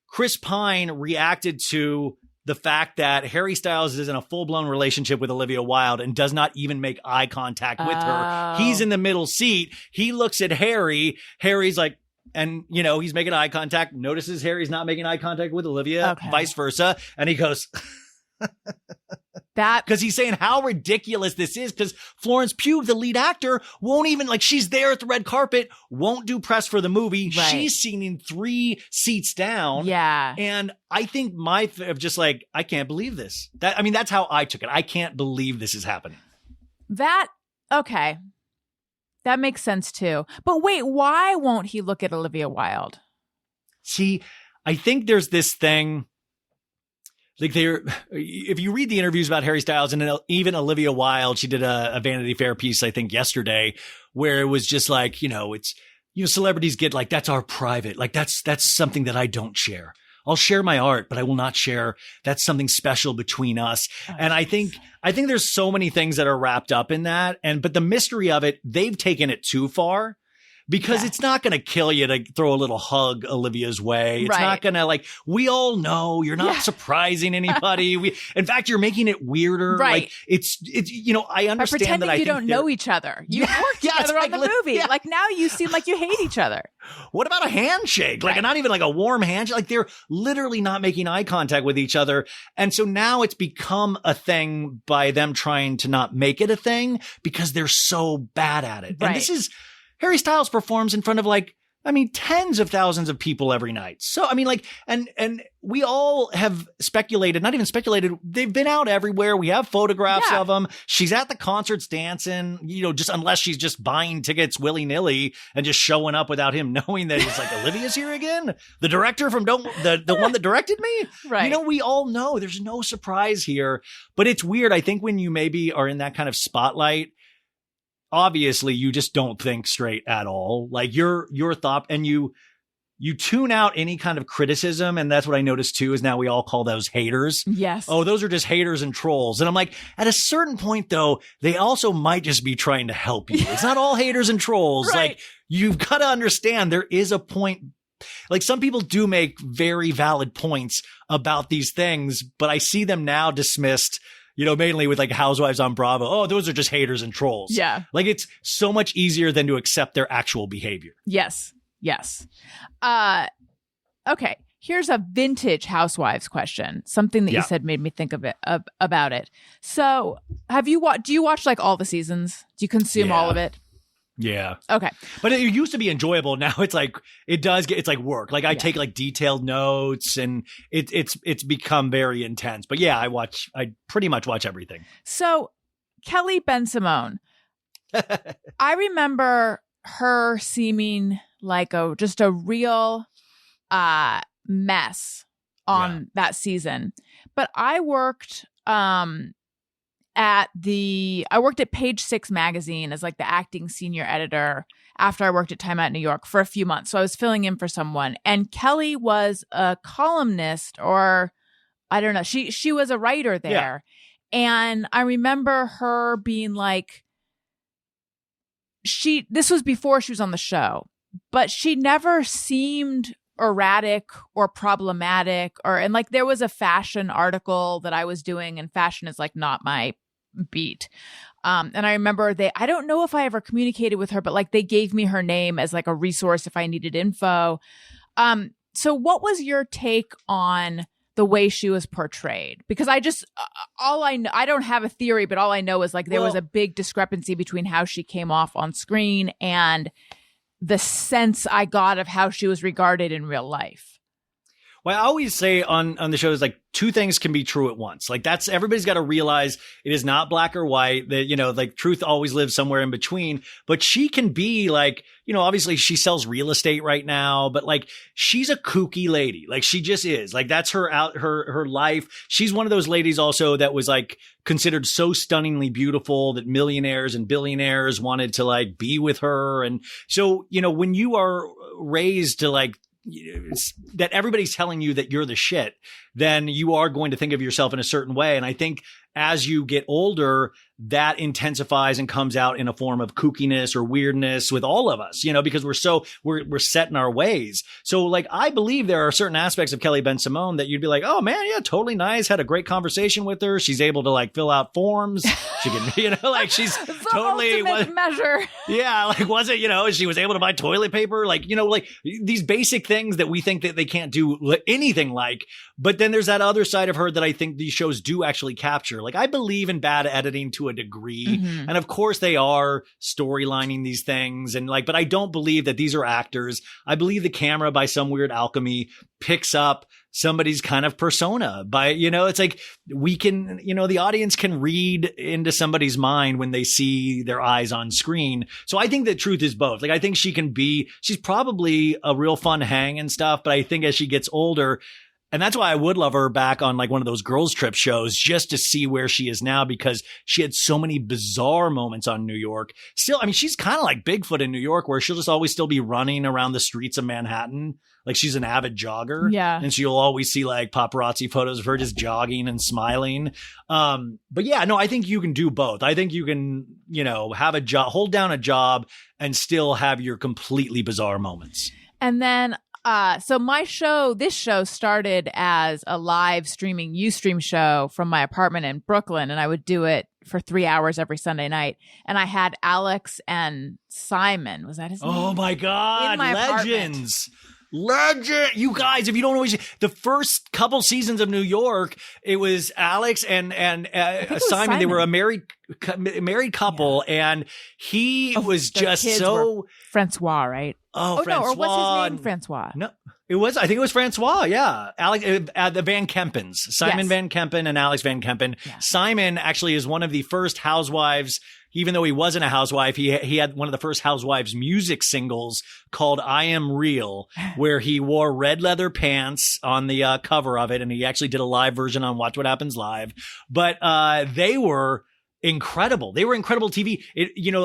D: Chris Pine reacted to the fact that Harry Styles is in a full-blown relationship with Olivia Wilde and does not even make eye contact with her. He's in the middle seat. He looks at Harry. Harry's like, and, he's making eye contact, notices Harry's not making eye contact with Olivia, vice versa. And he goes, Because he's saying how ridiculous this is, because Florence Pugh, the lead actor, won't even, like, she's there at the red carpet, won't do press for the movie.
A: Right.
D: She's seating 3 seats down.
A: Yeah.
D: And I think of just like, I can't believe this. That's how I took it. I can't believe this is happening.
A: Okay. That makes sense too. But wait, why won't he look at Olivia Wilde?
D: See, I think there's this thing. Like if you read the interviews about Harry Styles and even Olivia Wilde, she did a Vanity Fair piece, I think yesterday, where it was just like, it's, celebrities get like, that's our private, like that's something that I don't share. I'll share my art, but I will not share. That's something special between us. And I think there's so many things that are wrapped up in that. But the mystery of it, they've taken it too far. Because it's not going to kill you to throw a little hug Olivia's way. It's not going to, we all know you're not surprising anybody. In fact, you're making it weirder.
A: Right.
D: Like it's, I understand
A: By pretending
D: that
A: you don't know each other. You work together on the movie.
D: Yeah.
A: Like now you seem like you hate each other.
D: What about a handshake? Like not even like a warm handshake. Like they're literally not making eye contact with each other. And so now it's become a thing by them trying to not make it a thing because they're so bad at it.
A: Right.
D: And this is, Harry Styles performs in front of tens of thousands of people every night. So, and we all have speculated, not even speculated, they've been out everywhere. We have photographs of them. She's at the concerts dancing, just unless she's just buying tickets willy-nilly and just showing up without him knowing that he's like, Olivia's here again? The director from the one that directed me?
A: Right.
D: We all know there's no surprise here, but it's weird. I think when you maybe are in that kind of spotlight, obviously you just don't think straight at all. Like your thought, and you tune out any kind of criticism. And that's what I noticed too, is now we all call those haters.
A: Yes.
D: Oh, those are just haters and trolls. And I'm like, at a certain point though, they also might just be trying to help you. It's not all haters and trolls.
A: Right.
D: Like you've got to understand there is a point. Like some people do make very valid points about these things, but I see them now dismissed, mainly with like Housewives on Bravo. Oh, those are just haters and trolls.
A: Yeah.
D: Like it's so much easier than to accept their actual behavior.
A: Yes. Okay. Here's a vintage Housewives question. Something that you said made me think about it. So do you watch like all the seasons? Do you consume all of it?
D: Yeah.
A: Okay.
D: But it used to be enjoyable. Now it's like, it's like work. Like I take like detailed notes and it's become very intense. But yeah, I pretty much watch everything.
A: So Kelly Ben-Simone, I remember her seeming like just a real mess on that season. But I worked at Page Six magazine as like the acting senior editor after I worked at Time Out New York for a few months. So I was filling in for someone, and Kelly was a columnist, or I don't know. She was a writer there. Yeah. And I remember her being like, this was before she was on the show, but she never seemed erratic or problematic, and like there was a fashion article that I was doing, and fashion is like not my beat. And I remember I don't know if I ever communicated with her, but like they gave me her name as like a resource if I needed info. So what was your take on the way she was portrayed? Because I just, all I know, I don't have a theory, but all I know is like there was a big discrepancy between how she came off on screen and the sense I got of how she was regarded in real life.
D: Well, I always say on the show is like two things can be true at once. Like everybody's got to realize it is not black or white, that, like truth always lives somewhere in between. But she can be like, obviously she sells real estate right now, but like she's a kooky lady. Like she just is. Like that's her life. She's one of those ladies also that was like considered so stunningly beautiful that millionaires and billionaires wanted to like be with her. And so, when you are raised to like, that everybody's telling you that you're the shit, then you are going to think of yourself in a certain way. And I think as you get older, that intensifies and comes out in a form of kookiness or weirdness with all of us, because we're set in our ways. So like, I believe there are certain aspects of Kelly Ben Simone that you'd be like, oh man, yeah, totally nice. Had a great conversation with her. She's able to like fill out forms. She can, like she's totally
A: measure.
D: Yeah. Like, was it, she was able to buy toilet paper, like, like these basic things that we think that they can't do anything like. But then there's that other side of her that I think these shows do actually capture. Like, I believe in bad editing to a degree.
A: Mm-hmm.
D: And of course they are storylining these things and like, but I don't believe that these are actors. I believe the camera by some weird alchemy picks up somebody's kind of persona by, it's like we can, the audience can read into somebody's mind when they see their eyes on screen. So I think the truth is both. Like, I think she's probably a real fun hang and stuff, but I think as she gets older, and that's why I would love her back on like one of those girls trip shows just to see where she is now, because she had so many bizarre moments on New York. Still, I mean, she's kind of like Bigfoot in New York, where she'll just always still be running around the streets of Manhattan. Like, she's an avid jogger.
A: Yeah. And
D: she'll always see like paparazzi photos of her just jogging and smiling. But yeah, no, I think you can do both. I think you can, have a job, hold down a job and still have your completely bizarre moments.
A: And then so this show started as a live streaming Ustream show from my apartment in Brooklyn, and I would do it for 3 hours every Sunday night. And I had Alex and Simon, was that his name?
D: Oh my God,
A: in my
D: legends. Legend, you guys! If you don't know, the first couple seasons of New York, it was Alex and Simon. They were a married couple, and he was just so
A: Francois, right?
D: Oh, Francois.
A: No, or what's his name? Francois.
D: No, I think it was Francois. Yeah, Alex, the Van Kempens, Simon Van Kempen and Alex Van Kempen. Yeah. Simon actually is one of the first housewives. Even though he wasn't a housewife, he had one of the first housewives music singles called I Am Real, where he wore red leather pants on the cover of it. And he actually did a live version on Watch What Happens Live. But they were incredible. They were incredible TV.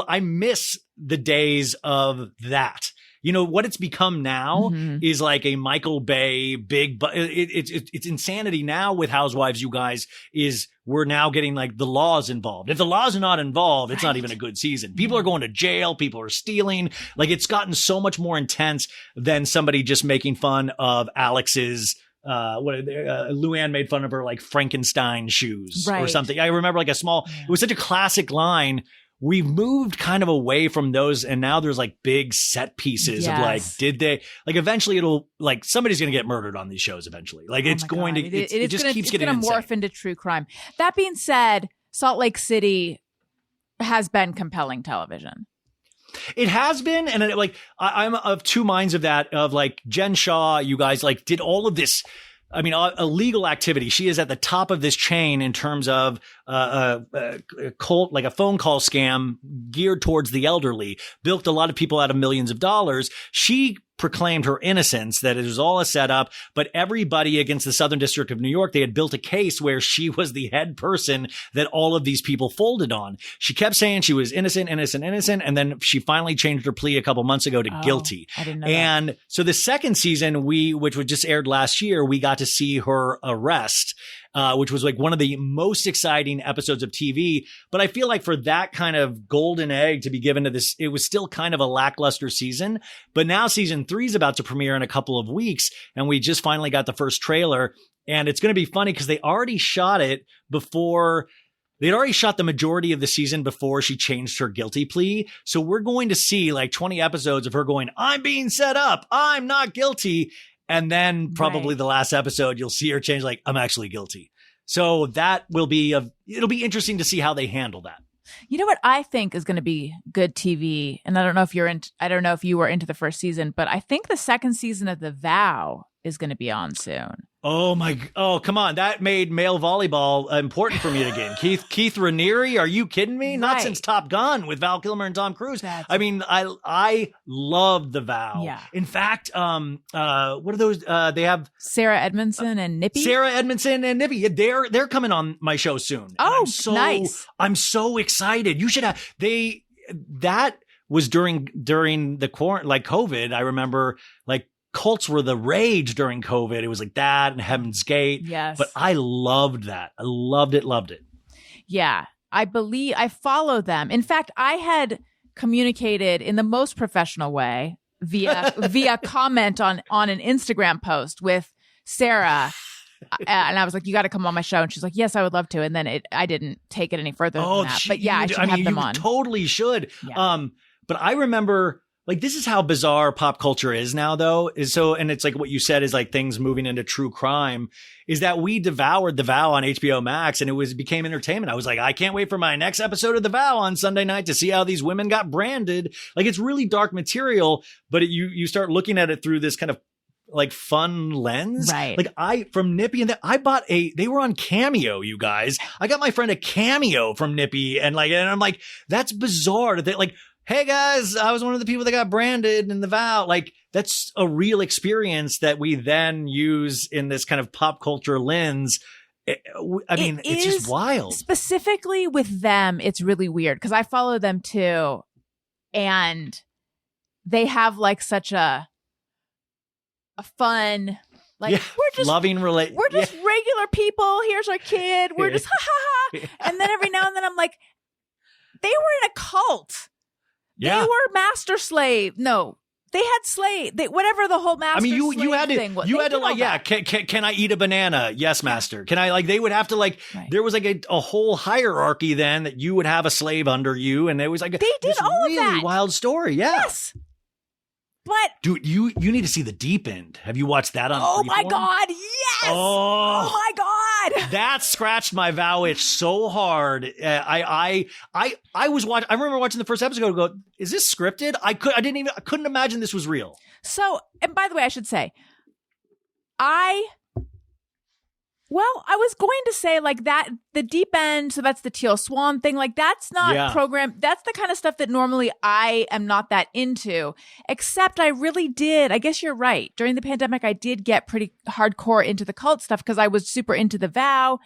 D: I miss the days of that. What it's become now is like a Michael Bay big, but it's insanity now with Housewives, you guys, is we're now getting like the laws involved. If the laws are not involved, it's not even a good season. People are going to jail. People are stealing. Like, it's gotten so much more intense than somebody just making fun of Alex's Luann made fun of her like Frankenstein shoes or something. I remember like it was such a classic line. We've moved kind of away from those, and now there's like big set pieces of like, did they like eventually it'll like somebody's going to get murdered on these shows eventually. Like, it's going to, it just keeps getting insane. It's going to morph
A: into true crime. That being said, Salt Lake City has been compelling television.
D: It has been. And I'm of two minds of that, of like Jen Shaw, you guys like did all of this. I mean, illegal activity. She is at the top of this chain in terms of a phone call scam geared towards the elderly, bilked a lot of people out of millions of dollars. She proclaimed her innocence, that it was all a setup, but everybody against the Southern District of New York, they had built a case where she was the head person that all of these people folded on. She kept saying she was innocent, and then she finally changed her plea a couple months ago to guilty.
A: I didn't know
D: and
A: that.
D: So the second season, which was just aired last year, we got to see her arrest. Which was like one of the most exciting episodes of TV. But I feel like for that kind of golden egg to be given to this, it was still kind of a lackluster season. But now season 3 is about to premiere in a couple of weeks. And we just finally got the first trailer. And it's going to be funny because they already shot it before. They'd already shot the majority of the season before she changed her guilty plea. So we're going to see like 20 episodes of her going, I'm being set up. I'm not guilty. And then probably the last episode, you'll see her change like, I'm actually guilty. So that will be it'll be interesting to see how they handle that.
A: You know what I think is going to be good TV, and I don't know if you were into the first season, but I think the second season of The Vow is going to be on soon.
D: Oh, come on. That made male volleyball important for me again. Keith Raniere, are you kidding me? Not since Top Gun with Val Kilmer and Tom Cruise. I mean, I loved The Vow.
A: Yeah.
D: In fact, what are those? They have
A: Sarah Edmondson and Nippy.
D: They're coming on my show soon.
A: Oh, nice.
D: I'm so excited. You should have, that was during the quarantine, like COVID. I remember like, cults were the rage during COVID. It was like that and Heaven's Gate.
A: Yes.
D: But I loved that. I loved it.
A: Yeah. I follow them. In fact, I had communicated in the most professional way via comment on an Instagram post with Sarah. And I was like, you got to come on my show. And she's like, yes, I would love to. And then I didn't take it any further than that. But yeah, I should have them on.
D: You totally should.
A: Yeah.
D: But I remember, like, this is how bizarre pop culture is now, though. And it's like what you said is like things moving into true crime, is that we devoured The Vow on HBO Max, and it became entertainment. I was like, I can't wait for my next episode of The Vow on Sunday night to see how these women got branded. Like, it's really dark material, but you start looking at it through this kind of like fun lens.
A: Right.
D: Like from Nippy, and I bought they were on Cameo, you guys. I got my friend a Cameo from Nippy, and I'm like, that's bizarre that like, hey guys, I was one of the people that got branded in The Vow. Like, that's a real experience that we then use in this kind of pop culture lens. I mean, it's just wild.
A: Specifically with them, it's really weird because I follow them too. And they have like such a fun, like, we're just
D: loving
A: we're just regular people. Here's our kid. We're just ha ha ha. And then every now and then I'm like, they were in a cult.
D: Yeah.
A: They were master slave. No, they had slave. whatever the whole master slave thing was.
D: You had to like, yeah, can I eat a banana? Yes, master. Can I, like, they would have to like, there was like a whole hierarchy then that you would have a slave under you. And it was like,
A: they did all
D: really
A: of that.
D: Wild story. Yeah.
A: Yes. But
D: dude, you need to see The Deep End. Have you watched that on
A: Oh
D: Freeform?
A: my God, yes!
D: Oh
A: my God,
D: that scratched my Vow itch so hard. I was watching. I remember watching the first episode. And go, is this scripted? I couldn't imagine this was real.
A: So, and by the way, I should say, I was going to say like that, The Deep End, so that's the Teal Swan thing. Like, that's not programmed. That's the kind of stuff that normally I am not that into, except I really did. I guess you're right. During the pandemic, I did get pretty hardcore into the cult stuff because I was super into The Vow.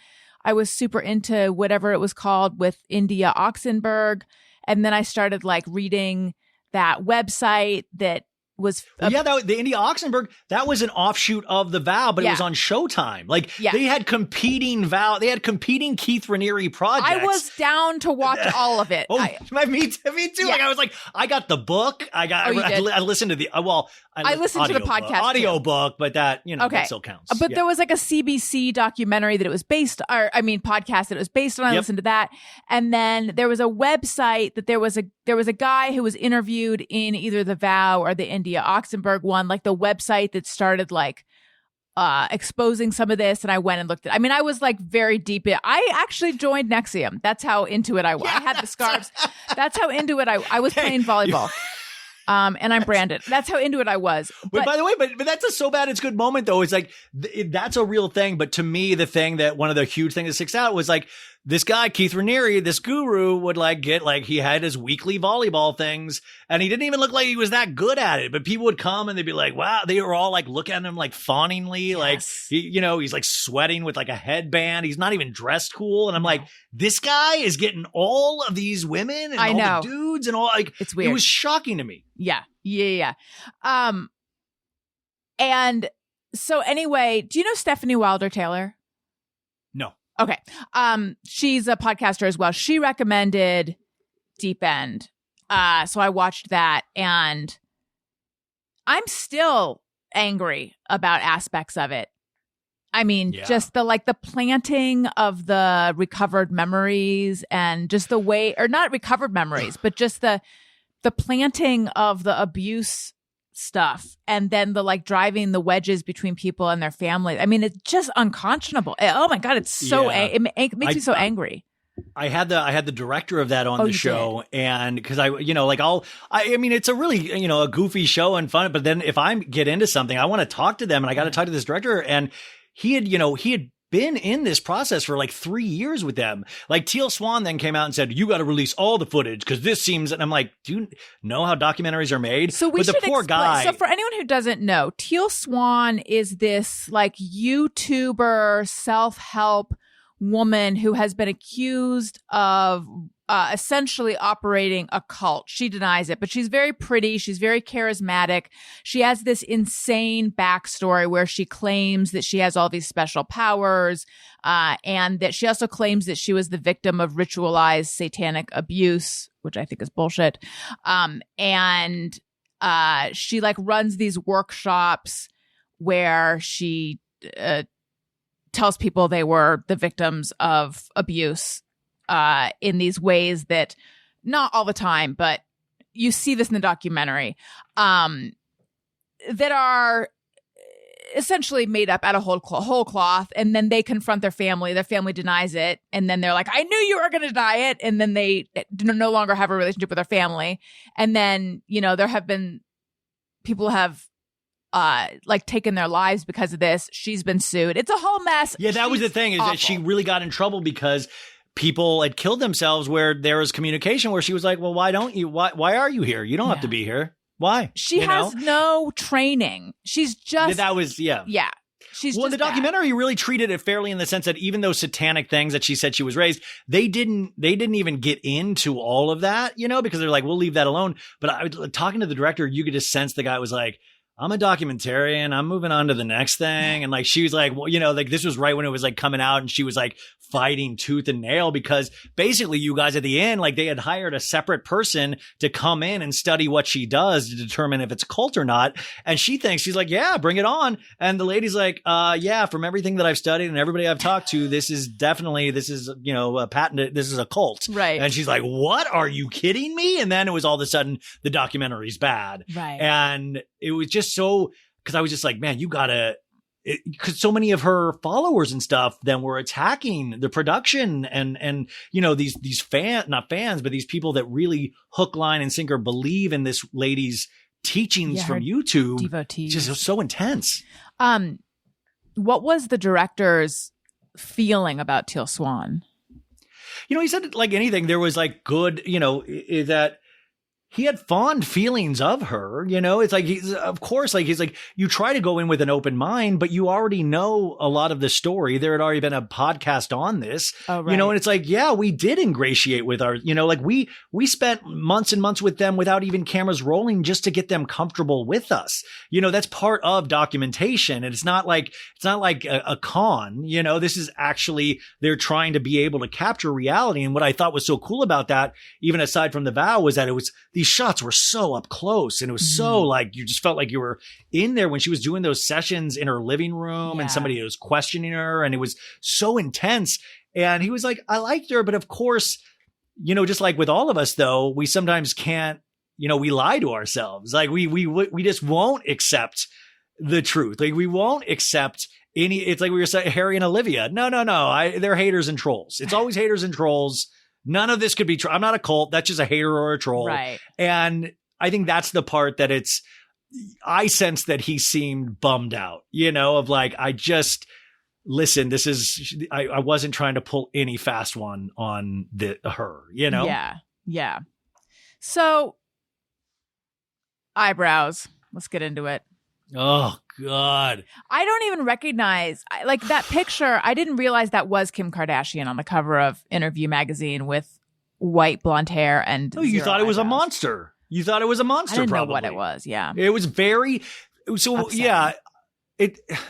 A: I was super into whatever it was called with India Oxenberg. And then I started like reading that website that was
D: the India Oxenberg, that was an offshoot of The Vow, but it was on Showtime. Like, they had competing Keith Raniere projects.
A: I was down to watch all of it.
D: Me too. Yeah. Like, I was like, I got the book. I listened to the I listened to the podcast audiobook, but that that still counts.
A: But there was like a CBC documentary that it was based, podcast that it was based on. I listened to that, and then there was a website that there was a guy who was interviewed in either The Vow or the India Oxenberg one, like the website that started like exposing some of this, and I went and looked at. I mean, I was like very deep in. I actually joined Nexium. That's how into it I was. I had the scarves. That's how into it I was playing volleyball. And I'm branded. That's how into it I was.
D: But by the way, but that's a so bad it's good moment though. It's like that's a real thing. But to me, the thing that one of the huge things that sticks out was like this guy Keith Raniere, this guru, would like get like he had his weekly volleyball things, and he didn't even look like he was that good at it. But people would come and they'd be like, "Wow!" They were all like looking at him like fawningly, like he's like sweating with like a headband. He's not even dressed cool, and I'm like, this guy is getting all of these women and all the dudes and all like
A: it's weird.
D: It was shocking to me.
A: Yeah. And so anyway, do you know Stephanie Wilder Taylor?
D: No.
A: Okay. She's a podcaster as well. She recommended Deep End. So I watched that, and I'm still angry about aspects of it. I mean, just the planting of the recovered memories, and just the way, or not recovered memories, but just the planting of the abuse stuff, and then the like driving the wedges between people and their families. I mean, it's just unconscionable. Oh my God, it's so it makes me so angry.
D: I had the director of that on the show, and because I mean, it's a really a goofy show and fun, but then if I get into something, I want to talk to them, and I got to talk to this director, and he had been in this process for like 3 years with them. Like Teal Swan then came out and said, you got to release all the footage because this seems, and I'm like, do you know how documentaries are made?
A: So we should explain. So for anyone who doesn't know, Teal Swan is this like YouTuber self-help woman who has been accused of essentially operating a cult. She denies it, but she's very pretty. She's very charismatic. She has this insane backstory where she claims that she has all these special powers, and that she also claims that she was the victim of ritualized satanic abuse, which I think is bullshit. And she like runs these workshops where she tells people they were the victims of abuse in these ways that, not all the time, but you see this in the documentary, that are essentially made up out of whole cloth. And then they confront their family. Their family denies it. And then they're like, I knew you were going to deny it. And then they no longer have a relationship with their family. And then, there have been people who have like taken their lives because of this. She's been sued. It's a whole mess.
D: Yeah, that was the thing, is
A: awful.
D: that she really got in trouble because people had killed themselves, where there was communication where she was like, well, why don't you? Why are you here? You don't have to be here. Why?
A: She has no training. She's just.
D: That was, yeah.
A: Yeah. She's
D: well,
A: just
D: the documentary really treated it fairly in the sense that even those satanic things that she said she was raised, they didn't even get into all of that, because they're like, we'll leave that alone. But I was talking to the director, you could just sense the guy was like, I'm a documentarian. I'm moving on to the next thing. And like, she was like, well, like this was right when it was like coming out, and she was like fighting tooth and nail because basically you guys at the end, like they had hired a separate person to come in and study what she does to determine if it's a cult or not. And she thinks, she's like, yeah, bring it on. And the lady's like, yeah, from everything that I've studied and everybody I've talked to, this is a patented, this is a cult.
A: Right.
D: And she's like, what? Are you kidding me? And then it was all of a sudden the documentary's bad.
A: Right.
D: And it was just so, because I was just like, man, you gotta, because so many of her followers and stuff then were attacking the production and these not fans, but these people that really hook, line, and sinker believe in this lady's teachings from YouTube.
A: Devotees.
D: Just so intense.
A: What was the director's feeling about Teal Swan?
D: He said like anything, there was like good, that he had fond feelings of her, it's like, he's like, you try to go in with an open mind, but you already know a lot of the story. There had already been a podcast on this,
A: oh, right.
D: And it's like, yeah, we did ingratiate with our, like we spent months and months with them without even cameras rolling just to get them comfortable with us. That's part of documentation. And it's not like a con, this is actually, they're trying to be able to capture reality. And what I thought was so cool about that, even aside from the vow, was that it was, these shots were so up close, and it was so like, you just felt like you were in there when she was doing those sessions in her living room and somebody was questioning her, and it was so intense. And he was like, I liked her, but of course, just like with all of us though, we sometimes can't, we lie to ourselves. Like we just won't accept the truth. Like we won't accept it's like we were saying, Harry and Olivia. No. They're haters and trolls. It's always haters and trolls. None of this could be true. I'm not a cult. That's just a hater or a troll.
A: Right.
D: And I think that's the part that I sense that he seemed bummed out, of like, listen, I wasn't trying to pull any fast one on her,
A: Yeah. Yeah. So eyebrows, let's get into it.
D: Oh God.
A: I don't even recognize like that picture. I didn't realize that was Kim Kardashian on the cover of Interview magazine with white blonde hair and
D: you thought it was a monster. You thought it was a monster.
A: I didn't
D: probably
A: know what it was. Yeah.
D: It was very, so upsetting. Yeah.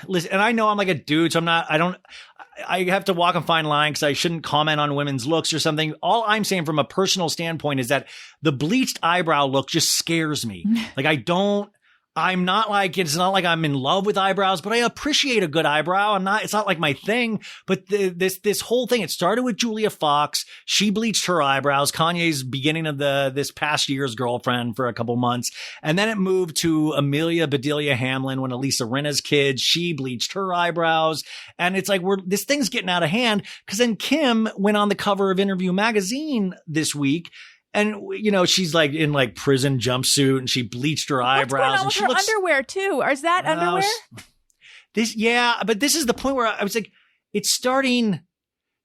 D: Listen, and I know I'm like a dude, so I have to walk a fine line because I shouldn't comment on women's looks or something. All I'm saying from a personal standpoint is that the bleached eyebrow look just scares me. Like I'm not like, it's not like I'm in love with eyebrows, but I appreciate a good eyebrow. It's not like my thing, but this whole thing, it started with Julia Fox. She bleached her eyebrows. Kanye's beginning of this past year's girlfriend for a couple months. And then it moved to Amelia Bedelia Hamlin when Elisa Rinna's kid, she bleached her eyebrows. And it's like, this thing's getting out of hand. Cause then Kim went on the cover of Interview magazine this week. And, she's like in like prison jumpsuit and she bleached her eyebrows.
A: What's going on with her underwear too? Or is that underwear?
D: But this is the point where I was like, it's starting,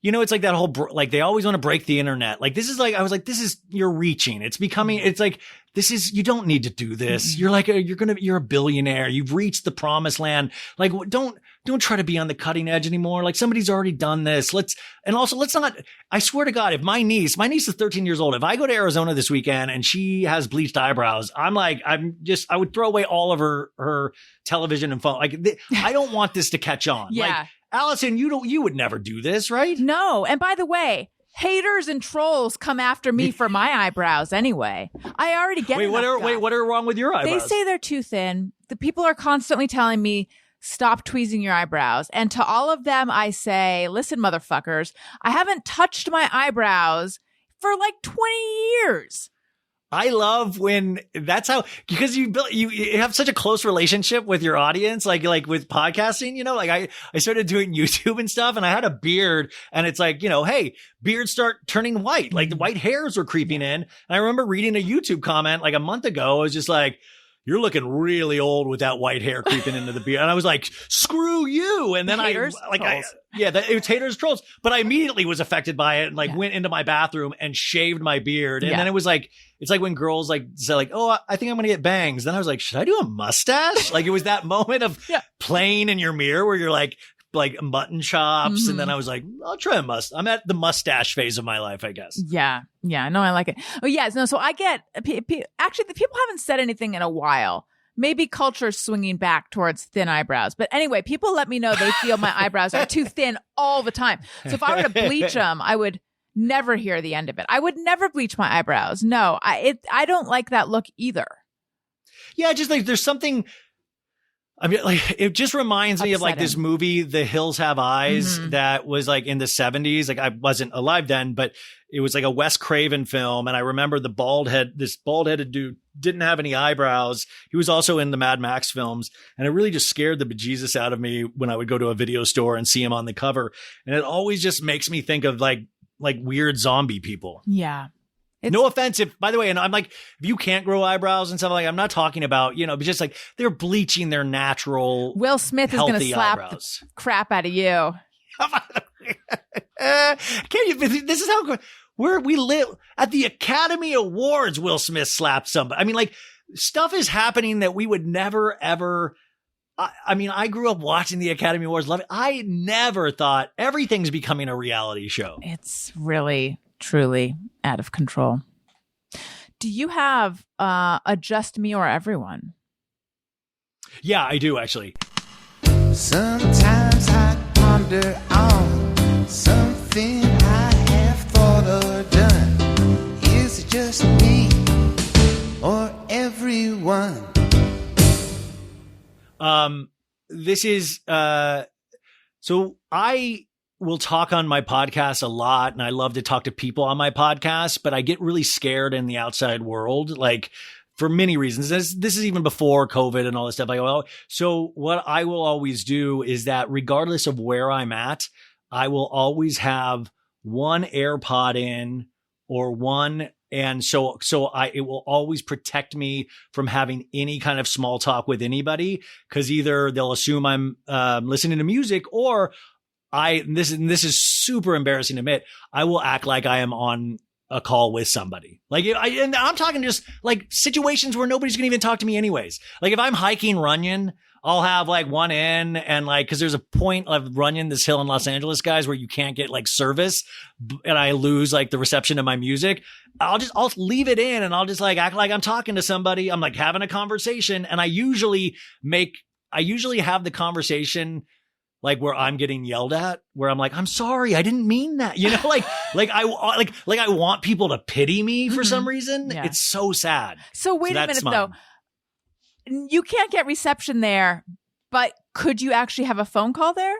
D: you know, it's like that whole, like they always want to break the internet. Like this is like, I was like, this is, you're reaching. It's becoming, it's like, this is, you don't need to do this. You're like, you're a billionaire. You've reached the promised land. Like, don't try to be on the cutting edge anymore. Like somebody's already done this. Let's not, I swear to God, if my niece is 13 years old. If I go to Arizona this weekend and she has bleached eyebrows, I would throw away all of her television and phone. Like, I don't want this to catch on.
A: Yeah.
D: Like, Allison, you would never do this, right?
A: No. And by the way, haters and trolls come after me for my eyebrows anyway. I already get it.
D: What are wrong with your eyebrows?
A: They say they're too thin. The people are constantly telling me, stop tweezing your eyebrows. And to all of them, I say, listen, motherfuckers, I haven't touched my eyebrows for like 20 years.
D: I love when that's how, because you have such a close relationship with your audience, like with podcasting, you know, like I started doing YouTube and stuff and I had a beard and it's like, you know, hey, beards start turning white, like the white hairs were creeping in. And I remember reading a YouTube comment like a month ago. I was just like, you're looking really old with that white hair creeping into the beard. And I was like, screw you. And then it was haters, trolls. But I immediately was affected by it and went into my bathroom and shaved my beard. And then it was like, it's like when girls like say like, oh, I think I'm going to get bangs. Then I was like, should I do a mustache? Like it was that moment of playing in your mirror where you're like mutton chops. And then I was like, I'll try a mustache. I'm at the mustache phase of my life, I guess.
A: Yeah. Yeah. No, I like it. Oh, yes. No. So I get, actually, the people haven't said anything in a while. Maybe culture's swinging back towards thin eyebrows. But anyway, people let me know they feel my eyebrows are too thin all the time. So if I were to bleach them, I would never hear the end of it. I would never bleach my eyebrows. No, I don't like that look either. Yeah.
D: Just like there's something, I mean, like, it just reminds me of like this movie, The Hills Have Eyes, that was like in the 70s. Like I wasn't alive then, but it was like a Wes Craven film. And I remember this bald headed dude didn't have any eyebrows. He was also in the Mad Max films. And it really just scared the bejesus out of me when I would go to a video store and see him on the cover. And it always just makes me think of like weird zombie people.
A: Yeah.
D: No offense, by the way, and I'm like, if you can't grow eyebrows and stuff, like, I'm not talking about, you know, but just like they're bleaching their natural,
A: Will Smith is going to slap
D: eyebrows.
A: The crap out of you.
D: This is how we live at the Academy Awards. Will Smith slapped somebody. I mean, like stuff is happening that we would never, ever. I mean, I grew up watching the Academy Awards. Love it. I never thought everything's becoming a reality show.
A: It's really, truly out of control. Do you have a Just Me or Everyone?
C: Yeah, I do actually. Sometimes I ponder on something I have thought or done. Is it just me or everyone?
D: This is so I will talk on my podcast a lot, and I love to talk to people on my podcast, but I get really scared in the outside world, like for many reasons. This is even before COVID and all this stuff. I go, well, so what I will always do is that regardless of where I'm at, I will always have one AirPod in or one. And so it will always protect me from having any kind of small talk with anybody, because either they'll assume I'm listening to music, or this is super embarrassing to admit, I will act like I am on a call with somebody. Like and I'm talking just like situations where nobody's gonna even talk to me anyways. Like if I'm hiking Runyon, I'll have like one in, and like, cause there's a point of Runyon, this hill in Los Angeles, guys, where you can't get like service and I lose like the reception of my music. I'll leave it in and I'll just like act like I'm talking to somebody. I'm like having a conversation, and I usually have the conversation like where I'm getting yelled at, where I'm like, I'm sorry, I didn't mean that. You know, like I want people to pity me for some reason. Yeah. It's so sad.
A: So wait a minute though. You can't get reception there, but could you actually have a phone call there?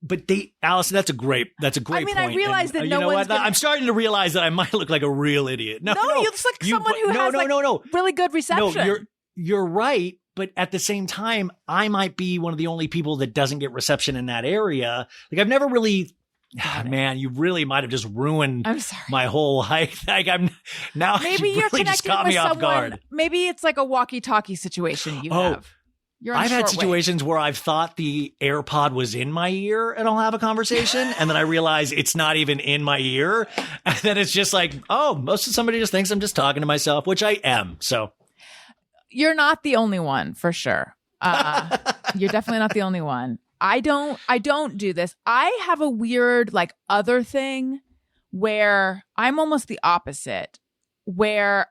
D: But Allison, that's a great
A: I mean,
D: point.
A: I realize that
D: I'm starting to realize that I might look like a real idiot. No,
A: you look like someone who has really good reception.
D: No, you're right. But at the same time, I might be one of the only people that doesn't get reception in that area. Like I've never really, man, you really might have just ruined my whole hike. Like I'm now.
A: Maybe
D: you're
A: really
D: connecting just caught
A: with
D: me
A: someone.
D: off guard.
A: Maybe it's like a walkie-talkie situation you have. You're on
D: I've had
A: shortwave.
D: situations where I've thought the AirPod was in my ear and I'll have a conversation. And then I realize it's not even in my ear. And then it's just like, oh, most of somebody just thinks I'm just talking to myself, which I am. So
A: You're not the only one, for sure. You're definitely not the only one. I don't do this. I have a weird like other thing where I'm almost the opposite, where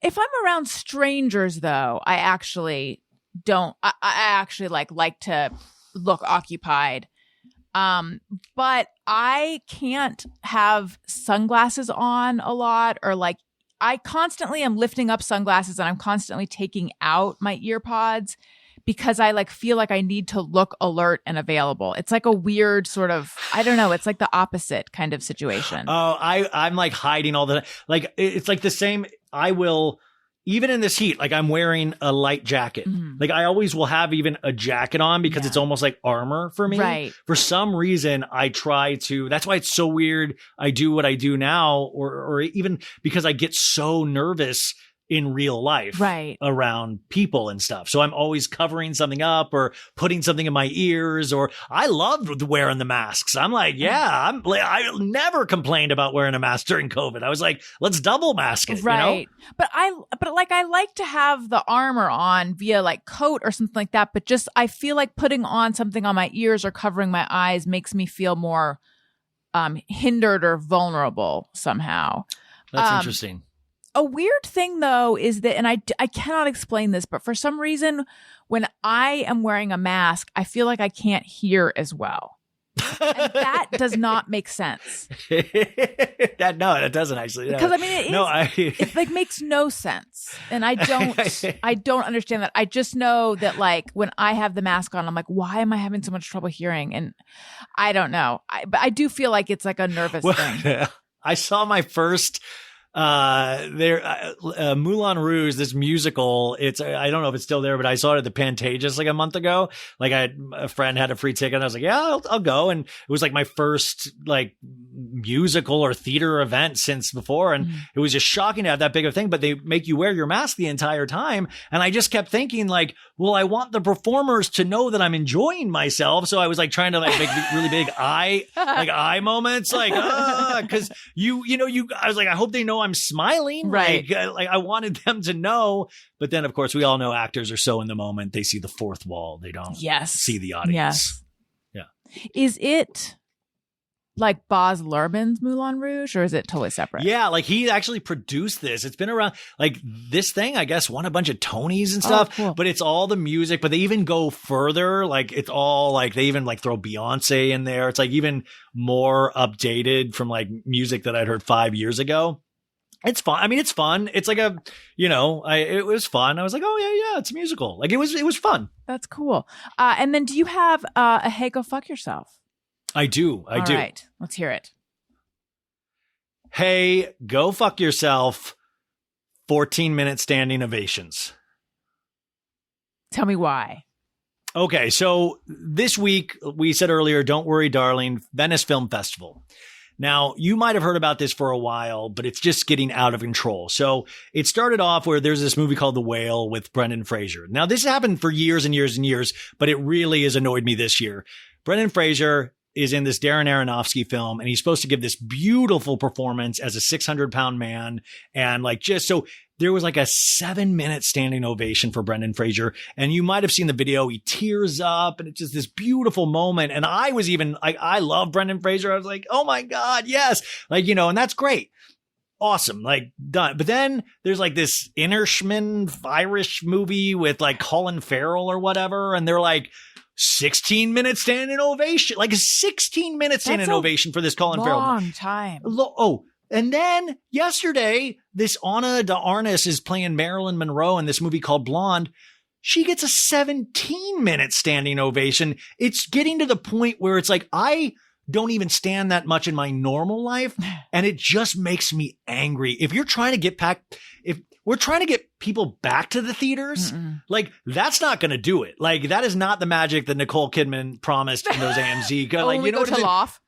A: if I'm around strangers though, I actually don't, I actually like to look occupied. But I can't have sunglasses on a lot, or like I constantly am lifting up sunglasses and I'm constantly taking out my ear pods because I like feel like I need to look alert and available. It's like a weird sort of, I don't know. It's like the opposite kind of situation.
D: Oh, I'm like hiding all the, like, it's like the same. I will, even in this heat, like I'm wearing a light jacket.
A: Mhm.
D: Like I always will have even a jacket on because it's almost like armor for me.
A: Right.
D: For some reason, I try to, that's why it's so weird. I do what I do now, or even because I get so nervous in real life
A: Right.
D: around people and stuff. So I'm always covering something up or putting something in my ears, or I loved wearing the masks. I'm like, I never complained about wearing a mask during COVID. I was like, let's double mask it.
A: Right.
D: You know?
A: But I like to have the armor on via like coat or something like that. But just, I feel like putting on something on my ears or covering my eyes makes me feel more hindered or vulnerable somehow.
D: That's interesting.
A: A weird thing though is that, and I cannot explain this, but for some reason, when I am wearing a mask, I feel like I can't hear as well. And that does not make sense.
D: That doesn't actually.
A: Because I mean, it like makes no sense. And I don't understand that. I just know that like when I have the mask on, I'm like, why am I having so much trouble hearing? And I don't know. But I do feel like it's like a nervous thing.
D: I saw my first Moulin Rouge, this musical. It's, I don't know if it's still there, but I saw it at the Pantages like a month ago. Like a friend had a free ticket and I was like, yeah, I'll go. And it was like my first like musical or theater event since before. And it was just shocking to have that big of a thing, but they make you wear your mask the entire time. And I just kept thinking like, well, I want the performers to know that I'm enjoying myself. So I was like trying to like make really big eye moments, like, cause I was like, I hope they know I'm smiling.
A: Right.
D: Like I wanted them to know. But then, of course, we all know actors are so in the moment. They see the fourth wall. They don't see the audience.
A: Yes.
D: Yeah.
A: Is it like Baz Luhrmann's Moulin Rouge, or is it totally separate?
D: Yeah, like he actually produced this. It's been around, like this thing, I guess, won a bunch of Tonys and stuff,
A: cool.
D: But it's all the music, but they even go further. Like it's all like, they even like throw Beyonce in there. It's like even more updated from like music that I'd heard 5 years ago. It's fun. I mean, it's fun. It's like it was fun. I was like, oh yeah, it's a musical. Like it was fun.
A: That's cool. And then do you have a Hey, Go Fuck Yourself?
D: I do.
A: All right, let's hear it.
D: Hey, go fuck yourself. 14-minute standing ovations.
A: Tell me why.
D: Okay, so this week, we said earlier, Don't Worry, Darling, Venice Film Festival. Now, you might have heard about this for a while, but it's just getting out of control. So it started off where there's this movie called The Whale with Brendan Fraser. Now, this happened for years and years and years, but it really has annoyed me this year. Brendan Fraser is in this Darren Aronofsky film, and he's supposed to give this beautiful performance as a 600-pound man. And like, just so there was like a 7-minute standing ovation for Brendan Fraser. And you might have seen the video. He tears up and it's just this beautiful moment. And I was even like, I love Brendan Fraser. I was like, oh my God, yes. Like, and that's great. Awesome. Like done. But then there's like this Irishman Irish movie with like Colin Farrell or whatever. And they're like, 16-minute standing ovation, like a 16-minute standing ovation for this Colin Farrell.
A: Long time.
D: Oh, and then yesterday, this Ana de Armas is playing Marilyn Monroe in this movie called Blonde. She gets a 17-minute standing ovation. It's getting to the point where it's like, I don't even stand that much in my normal life. And it just makes me angry. If you're trying to get if we're trying to get people back to the theaters, like that's not going to do it. Like that is not the magic that Nicole Kidman promised in those AMC.
A: Like,
D: you know
A: go to Loft.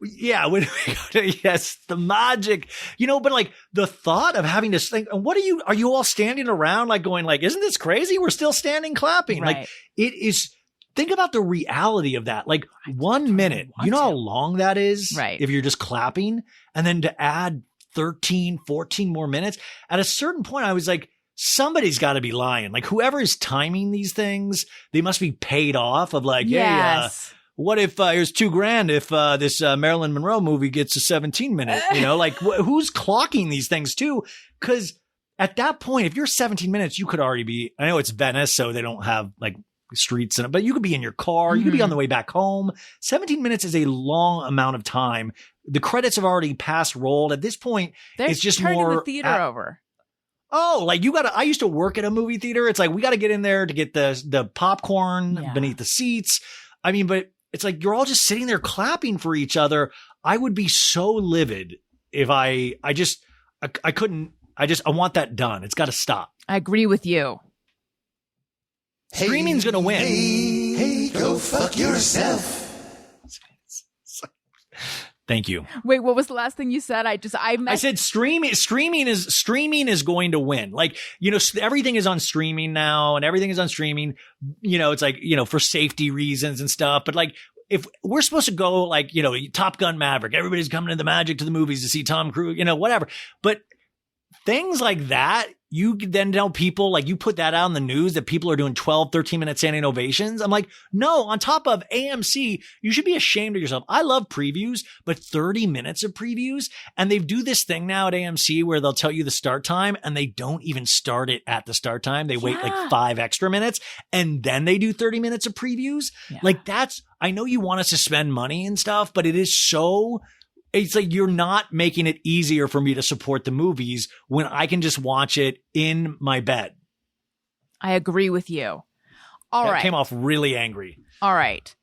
D: Yeah, when we go to, yes, the magic, but like the thought of having to think, are you all standing around like going like, isn't this crazy? We're still standing clapping.
A: Right.
D: Like it is, think about the reality of that. Like 1 minute, you know how long that is?
A: Right.
D: If you're just clapping, and then to add 13, 14 more minutes. At a certain point, I was like, somebody's got to be lying. Like whoever is timing these things, they must be paid off of like,
A: Yes.
D: hey, what if here's $2,000 if this Marilyn Monroe movie gets a 17-minute, like who's clocking these things too? Because at that point, if you're 17 minutes, you could already be, I know it's Venice, so they don't have like streets in it, but you could be in your car. You could be on the way back home. 17 minutes is a long amount of time. The credits have already passed rolled. At this point,
A: They're
D: it's just
A: turning
D: more
A: the theater over.
D: Oh, like I used to work at a movie theater. It's like, we got to get in there to get the popcorn beneath the seats. I mean, but it's like, you're all just sitting there clapping for each other. I would be so livid if I couldn't, I want that done. It's got to stop.
A: I agree with you.
D: Streaming's going to win.
C: Hey, go fuck yourself.
D: Thank you.
A: Wait, what was the last thing you said? I
D: said streaming is going to win. Like, everything is on streaming now, and everything is on streaming. It's like, for safety reasons and stuff. But like, if we're supposed to go like, Top Gun Maverick, everybody's coming to the Magic to the movies to see Tom Cruise, whatever. But things like that, you then tell people, like, you put that out in the news that people are doing 12, 13-minute standing ovations. I'm like, no, on top of AMC, you should be ashamed of yourself. I love previews, but 30 minutes of previews, and they do this thing now at AMC where they'll tell you the start time, and they don't even start it at the start time. They wait like 5 extra minutes, and then they do 30 minutes of previews.
A: Yeah.
D: Like, I know you want us to spend money and stuff, but it's like, you're not making it easier for me to support the movies when I can just watch it in my bed.
A: I agree with you. All right.
D: I came off really angry.
A: All right.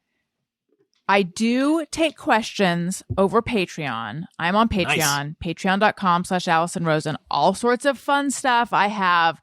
A: I do take questions over Patreon. I'm on Patreon, patreon.com/Allison Rosen. All sorts of fun stuff. I have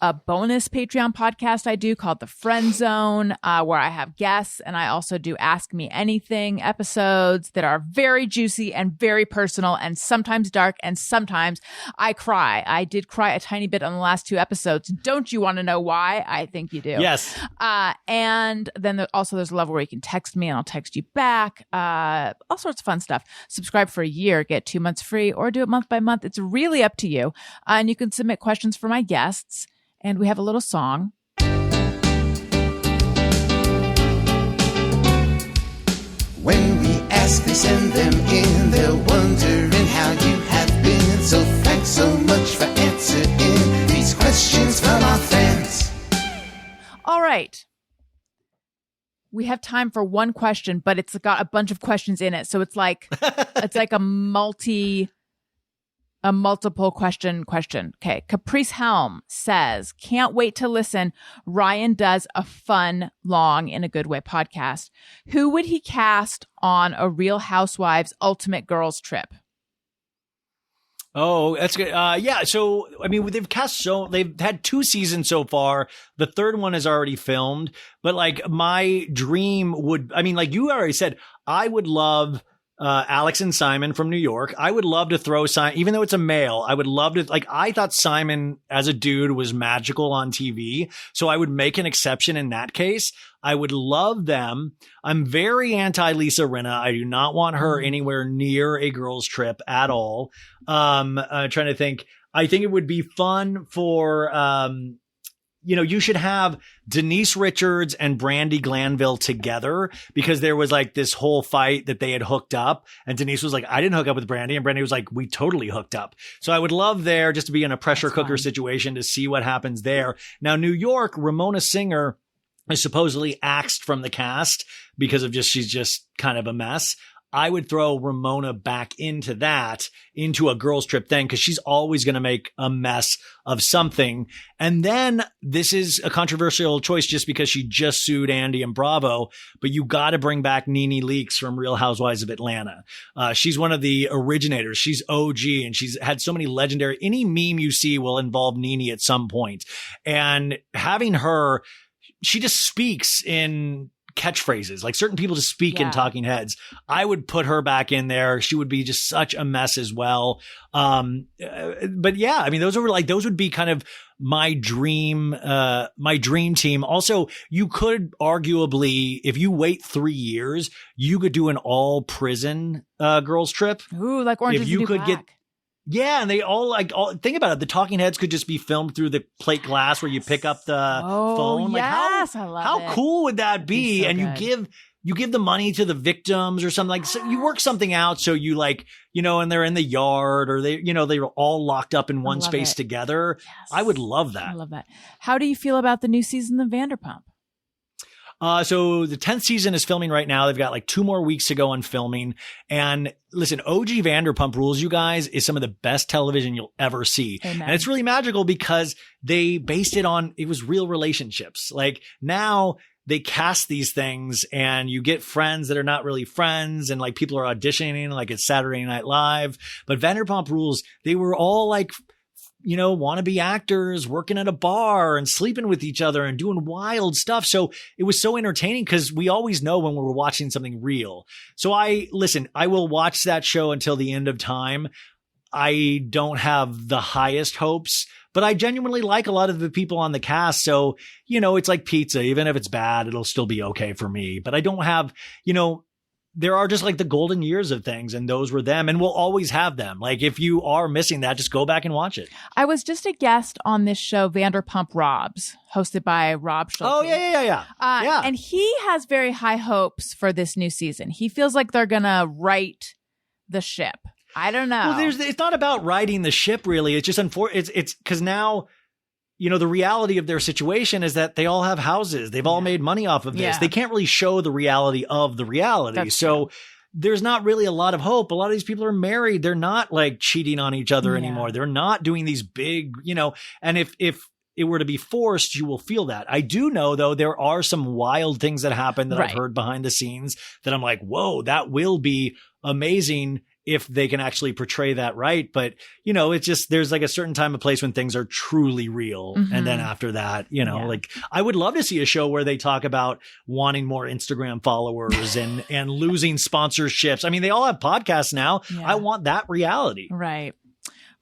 A: a bonus Patreon podcast I do called The Friend Zone, where I have guests, and I also do Ask Me Anything episodes that are very juicy and very personal and sometimes dark, and sometimes I cry. I did cry a tiny bit on the last 2 episodes. Don't you want to know why? I think you do.
D: Yes.
A: And then there's a level where you can text me and I'll text you back. All sorts of fun stuff. Subscribe for a year, get 2 months free, or do it month by month. It's really up to you. And you can submit questions for my guests. And we have a little song.
C: When we ask, they send them in. They're wondering how you have been. So thanks so much for answering these questions from our fans.
A: All right. We have time for one question, but it's got a bunch of questions in it. So it's like a multiple question. Okay. Caprice Helm says, can't wait to listen. Ryan does a fun, long, in a good way podcast. Who would he cast on a Real Housewives Ultimate Girls Trip?
D: Oh, that's good. Yeah. So, I mean, they've had 2 seasons so far. The 3rd one is already filmed, but like my dream like you already said, I would love Alex and Simon from New York. I would love to throw Simon, even though it's a male. I would love to, like, I thought Simon as a dude was magical on TV. So I would make an exception in that case. I would love them. I'm very anti Lisa Rinna. I do not want her anywhere near a girls' trip at all. Trying to think. I think it would be fun for, you should have Denise Richards and Brandi Glanville together, because there was like this whole fight that they had hooked up, and Denise was like, I didn't hook up with Brandi, and Brandi was like, we totally hooked up. So I would love there just to be in a pressure cooker situation to see what happens there. Now, New York, Ramona Singer is supposedly axed from the cast because of she's just kind of a mess. I would throw Ramona back into a girls' trip thing, because she's always going to make a mess of something. And then this is a controversial choice just because she just sued Andy and Bravo, but you got to bring back Nene Leakes from Real Housewives of Atlanta. She's one of the originators. She's OG, and she's had so many legendary, any meme you see will involve Nene at some point. And having her, she just speaks in catchphrases. Like certain people just speak in talking heads. I would put her back in there. She would be just such a mess as well. But yeah, I mean, those would be kind of my dream team. Also, you could arguably, if you wait 3 years, you could do an all prison girls trip.
A: Ooh, like Orange is the New Black.
D: Yeah, and they all think about it. The talking heads could just be filmed through the plate glass where you pick up the phone. Like
A: yes, I love it.
D: How cool would that be?
A: So
D: and
A: good.
D: you give the money to the victims or something, like, so you work something out. So you like, and they're in the yard, or they're all locked up in one space together. Yes. I would love that.
A: I love that. How do you feel about the new season of Vanderpump?
D: So the 10th season is filming right now. They've got like 2 more weeks to go on filming. And listen, OG Vanderpump Rules, you guys, is some of the best television you'll ever see.
A: Amen.
D: And it's really magical because they based it was real relationships. Like now they cast these things and you get friends that are not really friends, and like people are auditioning like it's Saturday Night Live. But Vanderpump Rules, they were all like, wannabe actors working at a bar and sleeping with each other and doing wild stuff. So it was so entertaining because we always know when we're watching something real. So I will watch that show until the end of time. I don't have the highest hopes, but I genuinely like a lot of the people on the cast. So, it's like pizza. Even if it's bad, it'll still be okay for me. But I don't have, there are just like the golden years of things, and those were them, and we'll always have them. Like if you are missing that, just go back and watch it.
A: I was just a guest on this show, Vanderpump Robs, hosted by Rob Schulte.
D: Oh, yeah.
A: And he has very high hopes for this new season. He feels like they're going to right the ship. I don't know.
D: Well, it's not about riding the ship, really. It's just it's because now, the reality of their situation is that they all have houses. They've all made money off of this.
A: Yeah.
D: They can't really show the reality of the reality.
A: That's
D: so
A: true.
D: There's not really a lot of hope. A lot of these people are married. They're not like cheating on each other anymore. They're not doing these big, and if it were to be forced, you will feel that. I do know, though, there are some wild things that happen that I've heard behind the scenes that I'm like, whoa, that will be amazing if they can actually portray that right. But, it's just, there's like a certain time and place when things are truly real. Mm-hmm. And then after that, like I would love to see a show where they talk about wanting more Instagram followers and losing sponsorships. I mean, they all have podcasts now. Yeah. I want that reality.
A: Right.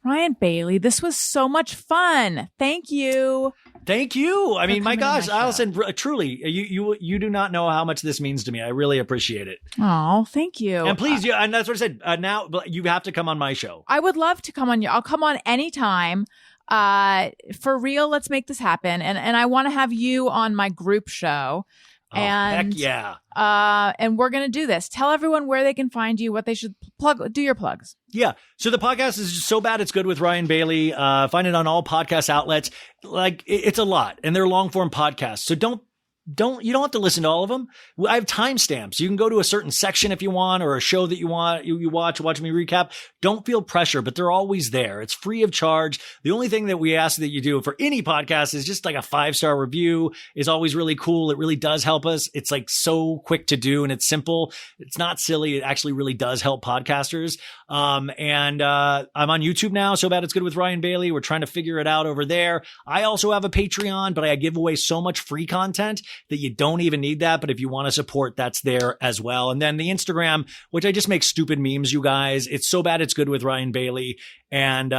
A: Ryan Bailey, this was so much fun. Thank you.
D: Thank you. I mean, my gosh, Allison, truly, you do not know how much this means to me. I really appreciate it.
A: Oh, thank you.
D: And please, and that's what I said. Now you have to come on my show.
A: I would love to come on I'll come on anytime. For real, let's make this happen. And I want to have you on my group show.
D: Heck yeah.
A: And we're going to do this. Tell everyone where they can find you, what they should plug. Do your plugs.
D: Yeah. So the podcast is So Bad It's Good with Ryan Bailey. Find it on all podcast outlets. Like it's a lot, and they're long form podcasts. So you don't have to listen to all of them. I have timestamps. You can go to a certain section if you want, or a show that you want, you watch me recap. Don't feel pressure, but they're always there. It's free of charge. The only thing that we ask that you do for any podcast is just like a 5-star review is always really cool. It really does help us. It's like so quick to do, and it's simple. It's not silly. It actually really does help podcasters. And I'm on YouTube now. So Bad It's Good with Ryan Bailey. We're trying to figure it out over there. I also have a Patreon, but I give away so much free content that you don't even need that. But if you want to support, that's there as well. And then the Instagram, which I just make stupid memes, you guys. It's So Bad It's Good with Ryan Bailey. And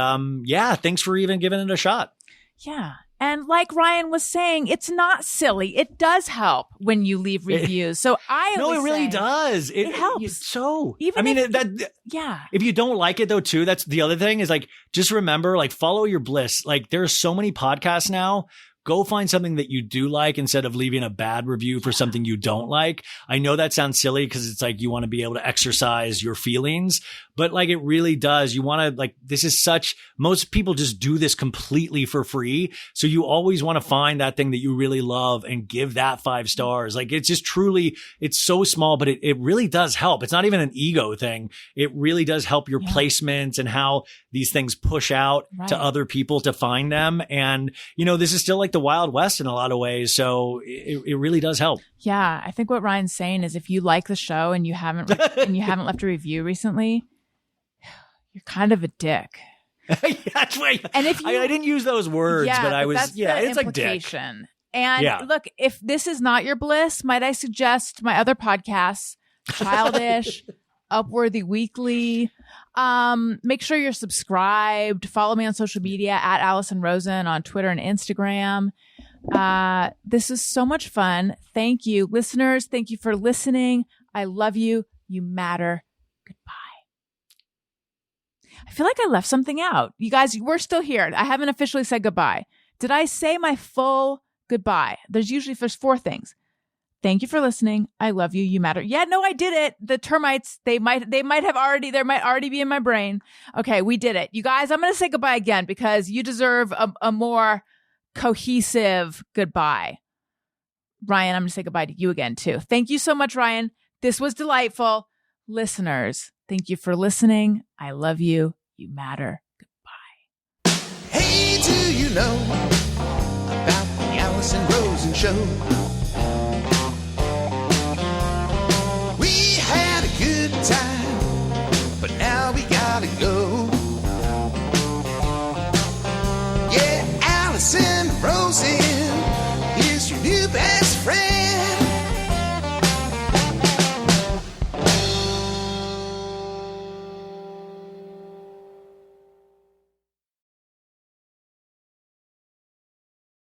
D: thanks for even giving it a shot.
A: Yeah. And like Ryan was saying, it's not silly. It does help when you leave reviews. So
D: it really does.
A: It helps.
D: If you don't like it though, too, that's the other thing is like, just remember, like follow your bliss. Like there are so many podcasts now. Go find something that you do like instead of leaving a bad review for something you don't like. I know that sounds silly because it's like you want to be able to exercise your feelings, but like it really does. You want to most people just do this completely for free. So you always want to find that thing that you really love and give that 5 stars. Like it's just truly, it's so small, but it really does help. It's not even an ego thing. It really does help your placements and how these things push out to other people to find them. And, this is still like the Wild West in a lot of ways. So it really does help.
A: Yeah. I think what Ryan's saying is if you like the show and you haven't left a review recently, you're kind of a dick.
D: That's right.
A: And if
D: I didn't use those words, but I was, it's like dick.
A: And
D: Yeah.
A: look, if this is not your bliss, might I suggest my other podcasts, Childish, Upworthy Weekly. Make sure you're subscribed. Follow me on social media at Allison Rosen on Twitter and Instagram. This is so much fun. Thank you, listeners. Thank you for listening. I love you. You matter. Goodbye. I feel like I left something out. You guys, we're still here. I haven't officially said goodbye. Did I say my full goodbye? There's 4 things. Thank you for listening. I love you. You matter. Yeah, no, I did it. The termites, they might already be in my brain. Okay, we did it. You guys, I'm going to say goodbye again because you deserve a more cohesive goodbye. Ryan, I'm going to say goodbye to you again too. Thank you so much, Ryan. This was delightful. Listeners, thank you for listening. I love you. You matter. Goodbye.
C: Hey, do you know about the Allison Rosen show?